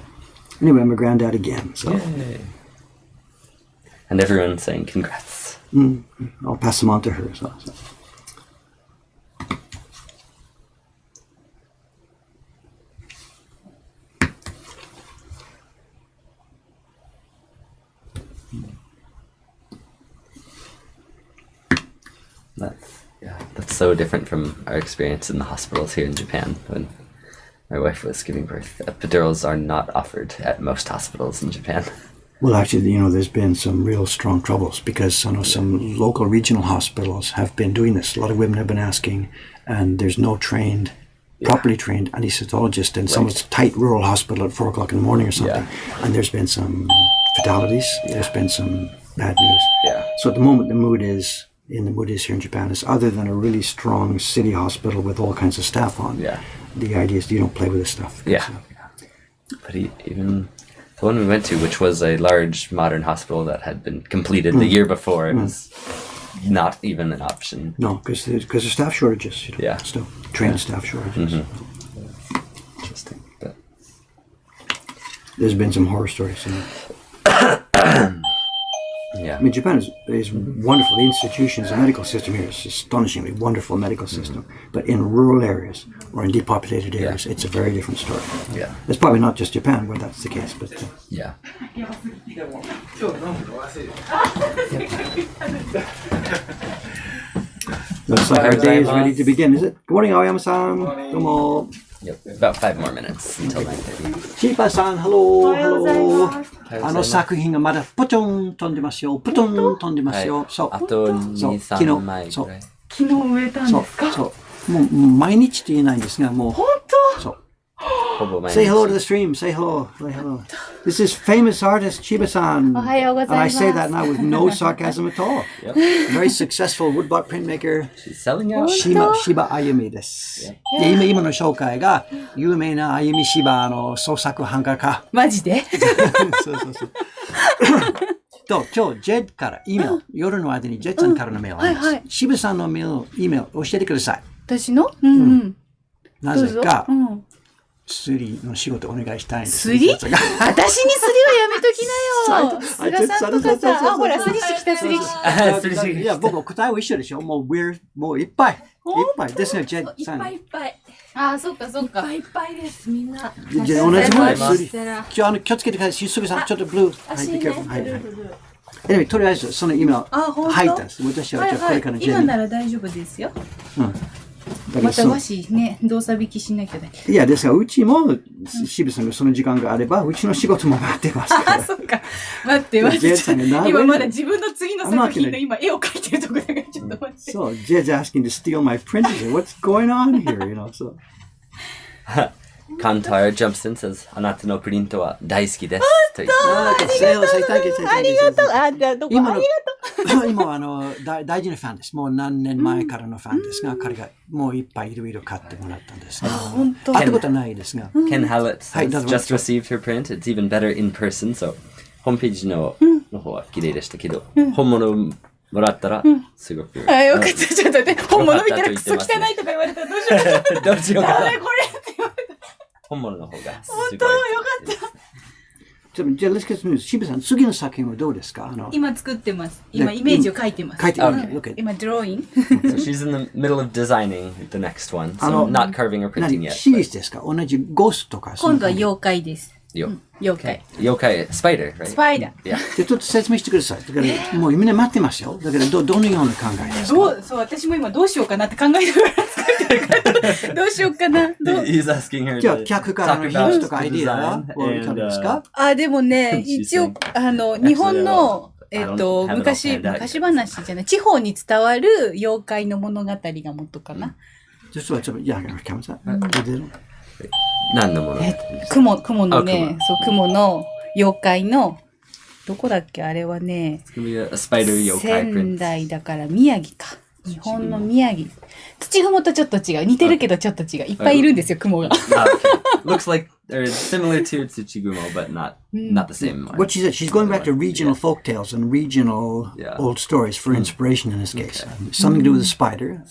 [SPEAKER 1] anyway, I'm a granddad again. So.
[SPEAKER 2] Yay. And everyone's saying congrats.
[SPEAKER 1] I'll pass them on to her. So.
[SPEAKER 2] That's so different from our experience in the hospitals here in Japan when my wife was giving birth. Epidurals are not offered at most hospitals in Japan.
[SPEAKER 1] Well, actually, there's been some real strong troubles because some local regional hospitals have been doing this. A lot of women have been asking, and there's no properly trained anesthesiologist in some tight rural hospital at 4 o'clock in the morning or something. And there's been some fatalities. There's been some bad news. So at the moment, the mood is here in Japan is, other than a really strong city hospital with all kinds of staff on, the idea is you don't play with this stuff.
[SPEAKER 2] But even the one we went to, which was a large modern hospital that had been completed the year before, it was not even an option.
[SPEAKER 1] No, because there's staff shortages. Still trained staff shortages.
[SPEAKER 2] Interesting. But
[SPEAKER 1] there's been some horror stories. I mean, Japan is wonderful. The institutions, the medical system here is astonishingly wonderful medical system. But in rural areas or in depopulated areas, it's a very different story. It's probably not just Japan where that's the case, but looks like our day is ready to begin, is it? Good morning, Aoyama-san. Domo.
[SPEAKER 2] About 5 more minutes until 9:30.
[SPEAKER 1] チーパーさん、ハロー、ハロー。作品がまだポトン飛んでますよ。ポトン飛んでますよ。そう。
[SPEAKER 2] あと2、3枚ぐらい。
[SPEAKER 3] 昨日植えたんですか？
[SPEAKER 1] そう。もう毎日って言えないんですが、もう。
[SPEAKER 3] 本当？
[SPEAKER 1] そう。
[SPEAKER 2] ほぼ毎日。
[SPEAKER 1] Say hello to the stream. Say hello. Say hello. This is famous artist Chiba-san.
[SPEAKER 3] おはようございます。
[SPEAKER 1] And I say that now with no sarcasm at all. Very successful woodblock printmaker.
[SPEAKER 2] She's selling out.
[SPEAKER 1] 柴あゆみです。で今の紹介が有名なあゆみ柴の創作版画家。
[SPEAKER 3] マジで？
[SPEAKER 1] そう。と今日ジェッから E メール、夜の間にジェッさんからのメールあります。柴さんのE メール教えてください。
[SPEAKER 3] 私の？
[SPEAKER 1] なぜか。スリの仕事お願いしたいんです。
[SPEAKER 3] スリ？私にスリはやめときなよ。菅さんとかさ、ほら、スリしてきた、スリしてきた。
[SPEAKER 1] いや、僕答えは一緒でしょ。もういっぱい。ですが、ジェッさん。
[SPEAKER 3] いっぱい。あ、そっか。いっぱいです、みんな。
[SPEAKER 1] 同じものスリ。今日気をつけてください。すぐさん、ちょっとブルー。はい。とりあえず、その今、入ったんです。私はこれから
[SPEAKER 3] 今なら大丈夫ですよ。また和紙ね、動作引きしなきゃだけ。
[SPEAKER 1] いや、ですが、うちも、渋さんがその時間があれば、うちの仕事も待ってますから。
[SPEAKER 3] あ、そっか。待って。今まだ自分の次の作品の今絵を描いてるとこだからちょっと待って。
[SPEAKER 1] そう、Jed's asking to steal my printers. What's going on here? So.
[SPEAKER 2] Kantar jumps in, says, あなたのプリントは大好きです。
[SPEAKER 3] ありがとう。ありがとう。
[SPEAKER 1] 今は大事なファンです。もう何年前からのファンですが、彼がもういっぱいいろいろ買ってもらったんですが、会ったことはないですが。
[SPEAKER 2] Ken Hallett has just received her print. It's even better in person. So, ホームページの方は綺麗でしたけど、本物もらったらすごく。
[SPEAKER 3] あ、よかった。ちょっと待って、本物見たらクソ汚いとか言われたらどうしようか。
[SPEAKER 2] どうしようか。
[SPEAKER 3] ダメこれって言われた。
[SPEAKER 2] 本物の方がすごい。
[SPEAKER 3] 本当よかった。
[SPEAKER 1] じゃあ、let's get some news. 渋さん、次の作品はどうですか？
[SPEAKER 3] 今作ってます。今イメージを描いてます。今、ドローイン。
[SPEAKER 2] So she's in the middle of designing the next one. So not carving or printing yet.
[SPEAKER 1] シリーズですか？同じゴーストとか。
[SPEAKER 3] 今度は妖怪です。妖怪。
[SPEAKER 2] Spider, right?
[SPEAKER 3] スパイダー。
[SPEAKER 1] じゃあちょっと説明してください。だからもうみんな待ってますよ。だからどのような考えですか？
[SPEAKER 3] そう、私も今どうしようかなって考えながら作ってるから、どうしようかな。
[SPEAKER 2] He's asking her
[SPEAKER 1] じゃあ客からのヒントとかアイディアはいかがですか？
[SPEAKER 3] でもね、一応、日本の、昔話じゃない、地方に伝わる妖怪の物語が元かな。
[SPEAKER 1] 実はちょっと、いや、キャムさん。
[SPEAKER 2] 何のもの？
[SPEAKER 3] 雲のね、そう、雲の妖怪の、どこだっけあれはね、仙台だから宮城か。日本の宮城。土雲とちょっと違う。似てるけどちょっと違う。いっぱいいるんですよ、雲が。
[SPEAKER 2] Looks like they're similar to Tsuchigumo, but not the same one.
[SPEAKER 1] What she said, she's going back to regional folk tales and regional old stories for inspiration in this case. Something to do with the spider.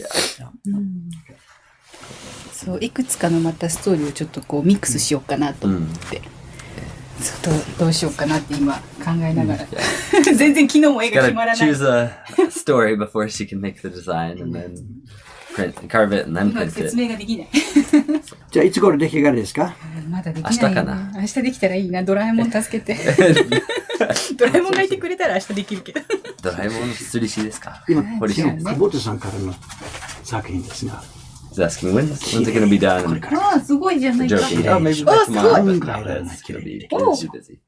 [SPEAKER 3] そう、いくつかのまたストーリーをちょっとこうミックスしようかなと思って。どうしようかなって今考えながら。全然昨日も絵が決まらない。
[SPEAKER 2] Choose a story before she can make the design and then carve it and then print it.
[SPEAKER 3] 説明ができない。
[SPEAKER 1] じゃあいつ頃出来上がりですか？
[SPEAKER 3] まだできない。
[SPEAKER 2] 明日かな。
[SPEAKER 3] 明日できたらいいな。ドラえもん助けて。ドラえもんがいてくれたら明日できるけど。
[SPEAKER 2] ドラえもんの釣り師ですか？
[SPEAKER 1] 今、久保田さんからの作品ですが、
[SPEAKER 2] He's asking when's it going to be done?
[SPEAKER 3] ああ、すごいじゃないか。
[SPEAKER 2] Joking. Oh, maybe by
[SPEAKER 3] Oh,
[SPEAKER 2] tomorrow.
[SPEAKER 3] good.
[SPEAKER 2] But not as it'll be
[SPEAKER 3] Oh.
[SPEAKER 2] too busy.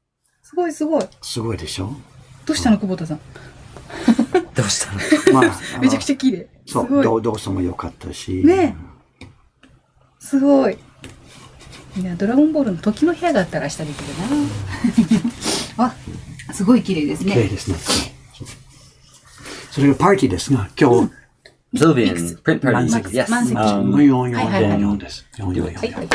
[SPEAKER 3] すごいすごい。
[SPEAKER 1] すごいでしょ。
[SPEAKER 3] どうしたの、久保田さん。
[SPEAKER 2] どうしたの？
[SPEAKER 1] まあ、
[SPEAKER 3] めちゃくちゃ綺麗。す
[SPEAKER 1] そ
[SPEAKER 3] ごい。
[SPEAKER 1] う、動作も良かったし。
[SPEAKER 3] ねすごい。いや、ドラゴンボールの時の部屋があったら明日できるな。あ、すごい綺麗です
[SPEAKER 1] 綺麗
[SPEAKER 3] ね。
[SPEAKER 1] ですね。それがパーティーですが、今日、
[SPEAKER 2] Sylvian print party.
[SPEAKER 3] 満
[SPEAKER 2] Yes.
[SPEAKER 3] 席。
[SPEAKER 1] 444です。444。
[SPEAKER 3] はいはい。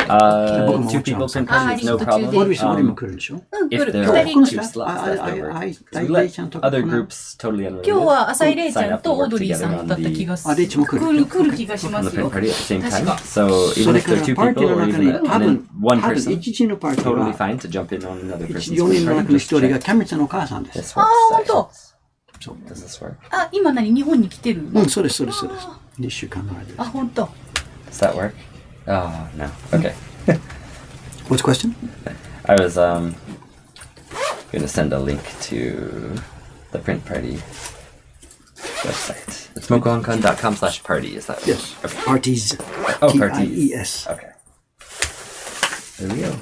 [SPEAKER 2] Two people print parties, no
[SPEAKER 3] 途中
[SPEAKER 2] problem.
[SPEAKER 3] で
[SPEAKER 1] ボリビスボリも来るでしょ。
[SPEAKER 3] うん、来
[SPEAKER 2] If
[SPEAKER 3] る。
[SPEAKER 2] there
[SPEAKER 3] 二
[SPEAKER 2] are
[SPEAKER 3] 人
[SPEAKER 2] two
[SPEAKER 3] 来る。
[SPEAKER 2] slots left over,
[SPEAKER 1] あ
[SPEAKER 2] we let other groups totally unrelated
[SPEAKER 3] 今日は浅井レイちゃ
[SPEAKER 2] sign
[SPEAKER 3] ん
[SPEAKER 2] up
[SPEAKER 3] と
[SPEAKER 2] to
[SPEAKER 3] オー
[SPEAKER 2] work
[SPEAKER 3] ドリーさ
[SPEAKER 2] together
[SPEAKER 3] んだ
[SPEAKER 2] on
[SPEAKER 3] った気
[SPEAKER 2] the
[SPEAKER 3] がする。
[SPEAKER 1] あレイちゃんも来る
[SPEAKER 3] 来る気がしま
[SPEAKER 2] on the
[SPEAKER 3] すよ。
[SPEAKER 2] print party at the same
[SPEAKER 3] 確
[SPEAKER 2] time.
[SPEAKER 3] か。
[SPEAKER 2] So
[SPEAKER 1] そ
[SPEAKER 2] even
[SPEAKER 1] れ
[SPEAKER 2] if
[SPEAKER 1] か
[SPEAKER 2] there
[SPEAKER 1] ら
[SPEAKER 2] are two
[SPEAKER 1] パーティ
[SPEAKER 2] people
[SPEAKER 1] ーの
[SPEAKER 2] or
[SPEAKER 1] 中
[SPEAKER 2] even
[SPEAKER 1] に
[SPEAKER 2] and then one
[SPEAKER 1] 多分
[SPEAKER 2] person,
[SPEAKER 1] 一時のパーティー
[SPEAKER 2] totally
[SPEAKER 1] は
[SPEAKER 2] fine to jump in on another person's
[SPEAKER 1] 4
[SPEAKER 2] print
[SPEAKER 1] 人の
[SPEAKER 2] party.
[SPEAKER 1] 中の
[SPEAKER 2] Just
[SPEAKER 1] 一人
[SPEAKER 2] check.
[SPEAKER 1] がキャメツのお母さんです。
[SPEAKER 2] This works.
[SPEAKER 3] あー、ほんと。
[SPEAKER 2] So, does this work?
[SPEAKER 3] あ、今何日本に来てるの？
[SPEAKER 1] そうです、そうです、そうです。2週間の間です。
[SPEAKER 3] あ、ほんと。
[SPEAKER 2] Does that work? Oh no. Okay.
[SPEAKER 1] What's the question?
[SPEAKER 2] I was gonna send a link to the print party website. It's mokohongkong.com/party. Is that
[SPEAKER 1] Yes.
[SPEAKER 2] Okay.
[SPEAKER 1] Parties.
[SPEAKER 2] Oh, parties.
[SPEAKER 1] T-I-E-S.
[SPEAKER 2] Okay. There we go.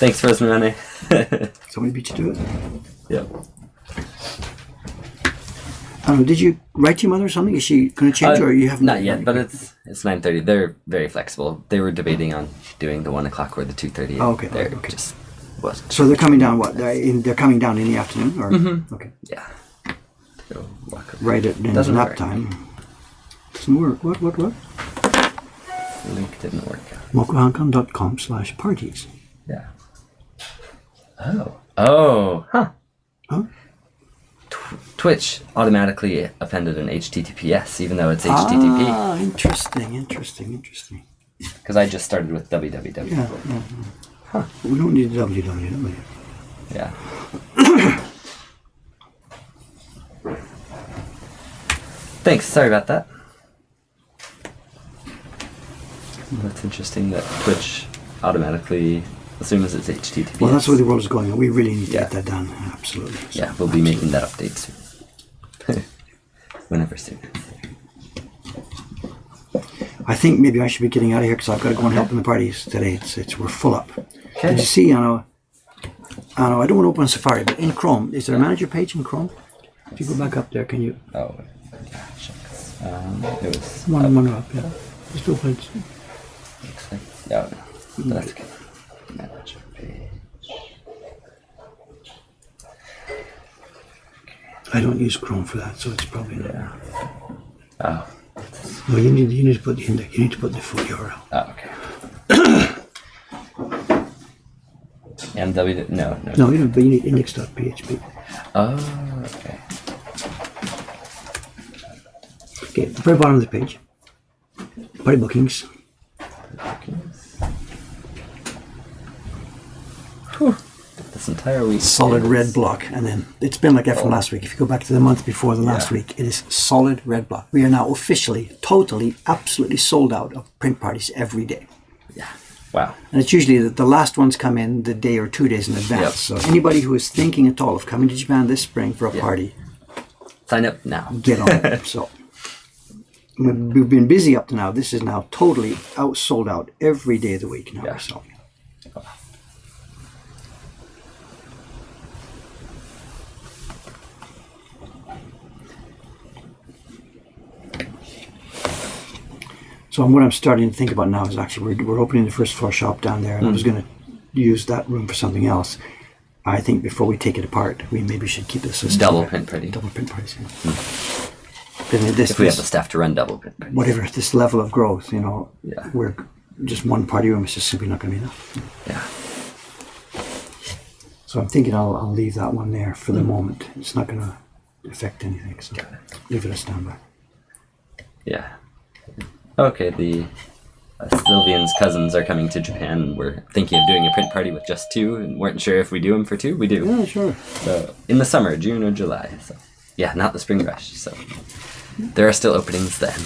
[SPEAKER 2] Thanks, Rosemary.
[SPEAKER 1] Somebody beat you to it?
[SPEAKER 2] Yep.
[SPEAKER 1] Did you write to your mother or something? Is she going to change or you haven't?
[SPEAKER 2] Not yet, but it's 9:30. They're very flexible. They were debating on doing the 1 o'clock or the 2:30.
[SPEAKER 1] Oh, okay,
[SPEAKER 2] They're
[SPEAKER 1] okay.
[SPEAKER 2] just wasn't.
[SPEAKER 1] So they're coming down what? They're coming down in the afternoon? Or Okay.
[SPEAKER 2] Yeah. Go walk around.
[SPEAKER 1] Right at in
[SPEAKER 2] Doesn't
[SPEAKER 1] nap
[SPEAKER 2] work.
[SPEAKER 1] time. Doesn't work. What?
[SPEAKER 2] The link didn't work out.
[SPEAKER 1] mokohongkong.com/parties.
[SPEAKER 2] Yeah. Oh. Huh.
[SPEAKER 1] Huh?
[SPEAKER 2] Twitch automatically appended an HTTPS, even though it's HTTP.
[SPEAKER 1] Ah, interesting.
[SPEAKER 2] Because I just started with www.
[SPEAKER 1] Yeah. Huh. We don't need www.
[SPEAKER 2] Yeah. Thanks. Sorry about that. That's interesting that Twitch automatically assumes it's HTTPS.
[SPEAKER 1] Well, that's where the world is going. We really need to
[SPEAKER 2] Yeah.
[SPEAKER 1] get that done. Absolutely. So,
[SPEAKER 2] Yeah, we'll be making that update soon. Whenever soon.
[SPEAKER 1] I think maybe I should be getting out of here because I've got to go and help in the parties today. We're full up. Did you see? I don't want to open Safari, but in Chrome, is there a manager page in Chrome? If you go back up there, can you?
[SPEAKER 2] Oh, yeah, shucks. It was.
[SPEAKER 1] One up, yeah. Just open it.
[SPEAKER 2] Looks like. Oh, no. That's good. Manager page.
[SPEAKER 1] I don't use Chrome for that, so it's probably not.
[SPEAKER 2] Yeah. Oh.
[SPEAKER 1] No, you need to put the index. You need to put the full URL.
[SPEAKER 2] Oh, okay. MW. No.
[SPEAKER 1] No, you don't. But you need index.php.
[SPEAKER 2] Oh, okay.
[SPEAKER 1] Okay, the very bottom of the page. Party bookings.
[SPEAKER 2] Whew. This entire week.
[SPEAKER 1] Solid
[SPEAKER 2] is-
[SPEAKER 1] red block, and then it's been like that from last week. If you go back to the month before the last
[SPEAKER 2] Yeah.
[SPEAKER 1] week, it is solid red block. We are now officially, totally, absolutely sold out of print parties every day.
[SPEAKER 2] Yeah. Wow.
[SPEAKER 1] And it's usually that the last ones come in the day or 2 days in advance.
[SPEAKER 2] Yep.
[SPEAKER 1] So anybody who is thinking at all of coming to Japan this spring for a
[SPEAKER 2] Yeah.
[SPEAKER 1] party,
[SPEAKER 2] Sign up now.
[SPEAKER 1] get on it. So we've been busy up to now. This is now totally sold out every day of the week now.
[SPEAKER 2] Yeah.
[SPEAKER 1] So. So what I'm starting to think about now is actually we're opening the first floor shop down there, and I was going to use that room for something else. I think before we take it apart, we maybe should keep this as
[SPEAKER 2] Double print party.
[SPEAKER 1] Double print parties. Yeah. Then this,
[SPEAKER 2] If we have the staff to run double print parties.
[SPEAKER 1] whatever this level of growth,
[SPEAKER 2] Yeah.
[SPEAKER 1] we're just one party room is just simply not going to be enough.
[SPEAKER 2] Yeah.
[SPEAKER 1] So I'm thinking I'll leave that one there for the moment. It's not going to affect anything, so leave it as standby.
[SPEAKER 2] Yeah. Okay, the Sylvian's cousins are coming to Japan. We're thinking of doing a print party with just 2 and weren't sure if we do them for 2. We do.
[SPEAKER 1] Yeah, sure.
[SPEAKER 2] So in the summer, June or July. So yeah, not the spring rush. So there are still openings then.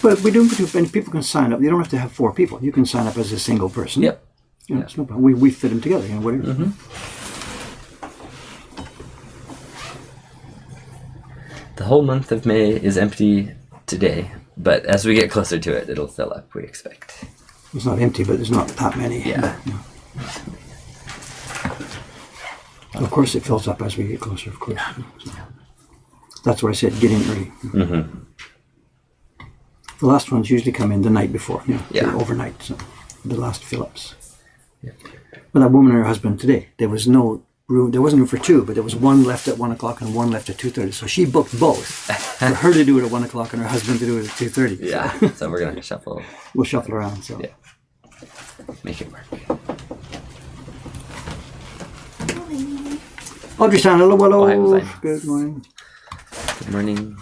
[SPEAKER 1] But we do, and people can sign up. You don't have to have 4 people. You can sign up as a single person.
[SPEAKER 2] Yep.
[SPEAKER 1] You know, it's no problem. We fit them together, whatever.
[SPEAKER 2] The whole month of May is empty today, but as we get closer to it, it'll fill up, we expect.
[SPEAKER 1] It's not empty, but there's not that many.
[SPEAKER 2] Yeah.
[SPEAKER 1] Of course, it fills up as we get closer, of course. So that's why I said get in early.
[SPEAKER 2] Mm-hmm.
[SPEAKER 1] The last ones usually come in the night before,
[SPEAKER 2] Yeah.
[SPEAKER 1] overnight, so the last fill-ups.
[SPEAKER 2] Yeah.
[SPEAKER 1] But that woman and her husband today, there wasn't room for two, but there was one left at 1 o'clock and one left at 2:30. So she booked both for her to do it at 1 o'clock and her husband to do it at 2:30.
[SPEAKER 2] Yeah, so we're going to shuffle.
[SPEAKER 1] We'll shuffle around. So.
[SPEAKER 2] Yeah. Make it work.
[SPEAKER 1] Audrey-san, hello.
[SPEAKER 2] Ohio-san.
[SPEAKER 1] Good morning.
[SPEAKER 2] Good morning.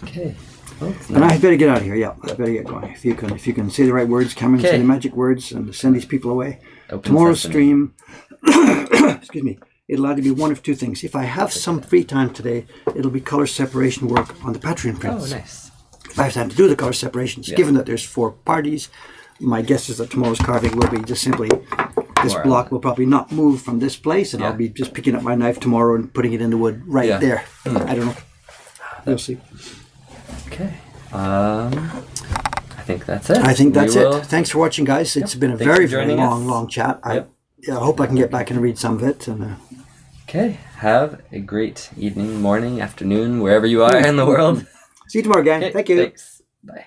[SPEAKER 2] Okay. Well,
[SPEAKER 1] And I better get out of here. Yeah, I better get going. If you can say the right words, Cameron, say
[SPEAKER 2] Okay.
[SPEAKER 1] the magic words, and send these people away.
[SPEAKER 2] Open
[SPEAKER 1] Tomorrow's
[SPEAKER 2] sesame.
[SPEAKER 1] stream, excuse me, it'll either be one of two things. If I have some free time today, it'll be color separation work on the Patreon
[SPEAKER 2] Oh,
[SPEAKER 1] prints.
[SPEAKER 2] nice.
[SPEAKER 1] If I have time to do the color separations,
[SPEAKER 2] Yeah.
[SPEAKER 1] given that there's 4 parties, my guess is that tomorrow's carving will be just simply this
[SPEAKER 2] More
[SPEAKER 1] block will probably not move from this place, and
[SPEAKER 2] Yeah.
[SPEAKER 1] I'll be just picking up my knife tomorrow and putting it in the wood right
[SPEAKER 2] Yeah.
[SPEAKER 1] there. I don't know. We'll see.
[SPEAKER 2] Okay. I think that's it.
[SPEAKER 1] I think that's
[SPEAKER 2] We will-
[SPEAKER 1] it. Thanks for watching, guys. It's been a
[SPEAKER 2] Thanks
[SPEAKER 1] very,
[SPEAKER 2] for
[SPEAKER 1] very
[SPEAKER 2] joining
[SPEAKER 1] long,
[SPEAKER 2] us.
[SPEAKER 1] long chat.
[SPEAKER 2] Yep.
[SPEAKER 1] I hope I can get back and read some of it. And
[SPEAKER 2] Okay. Have a great evening, morning, afternoon, wherever you are in the world.
[SPEAKER 1] see you tomorrow, gang.
[SPEAKER 2] Okay,
[SPEAKER 1] Thank you.
[SPEAKER 2] Thanks. Bye.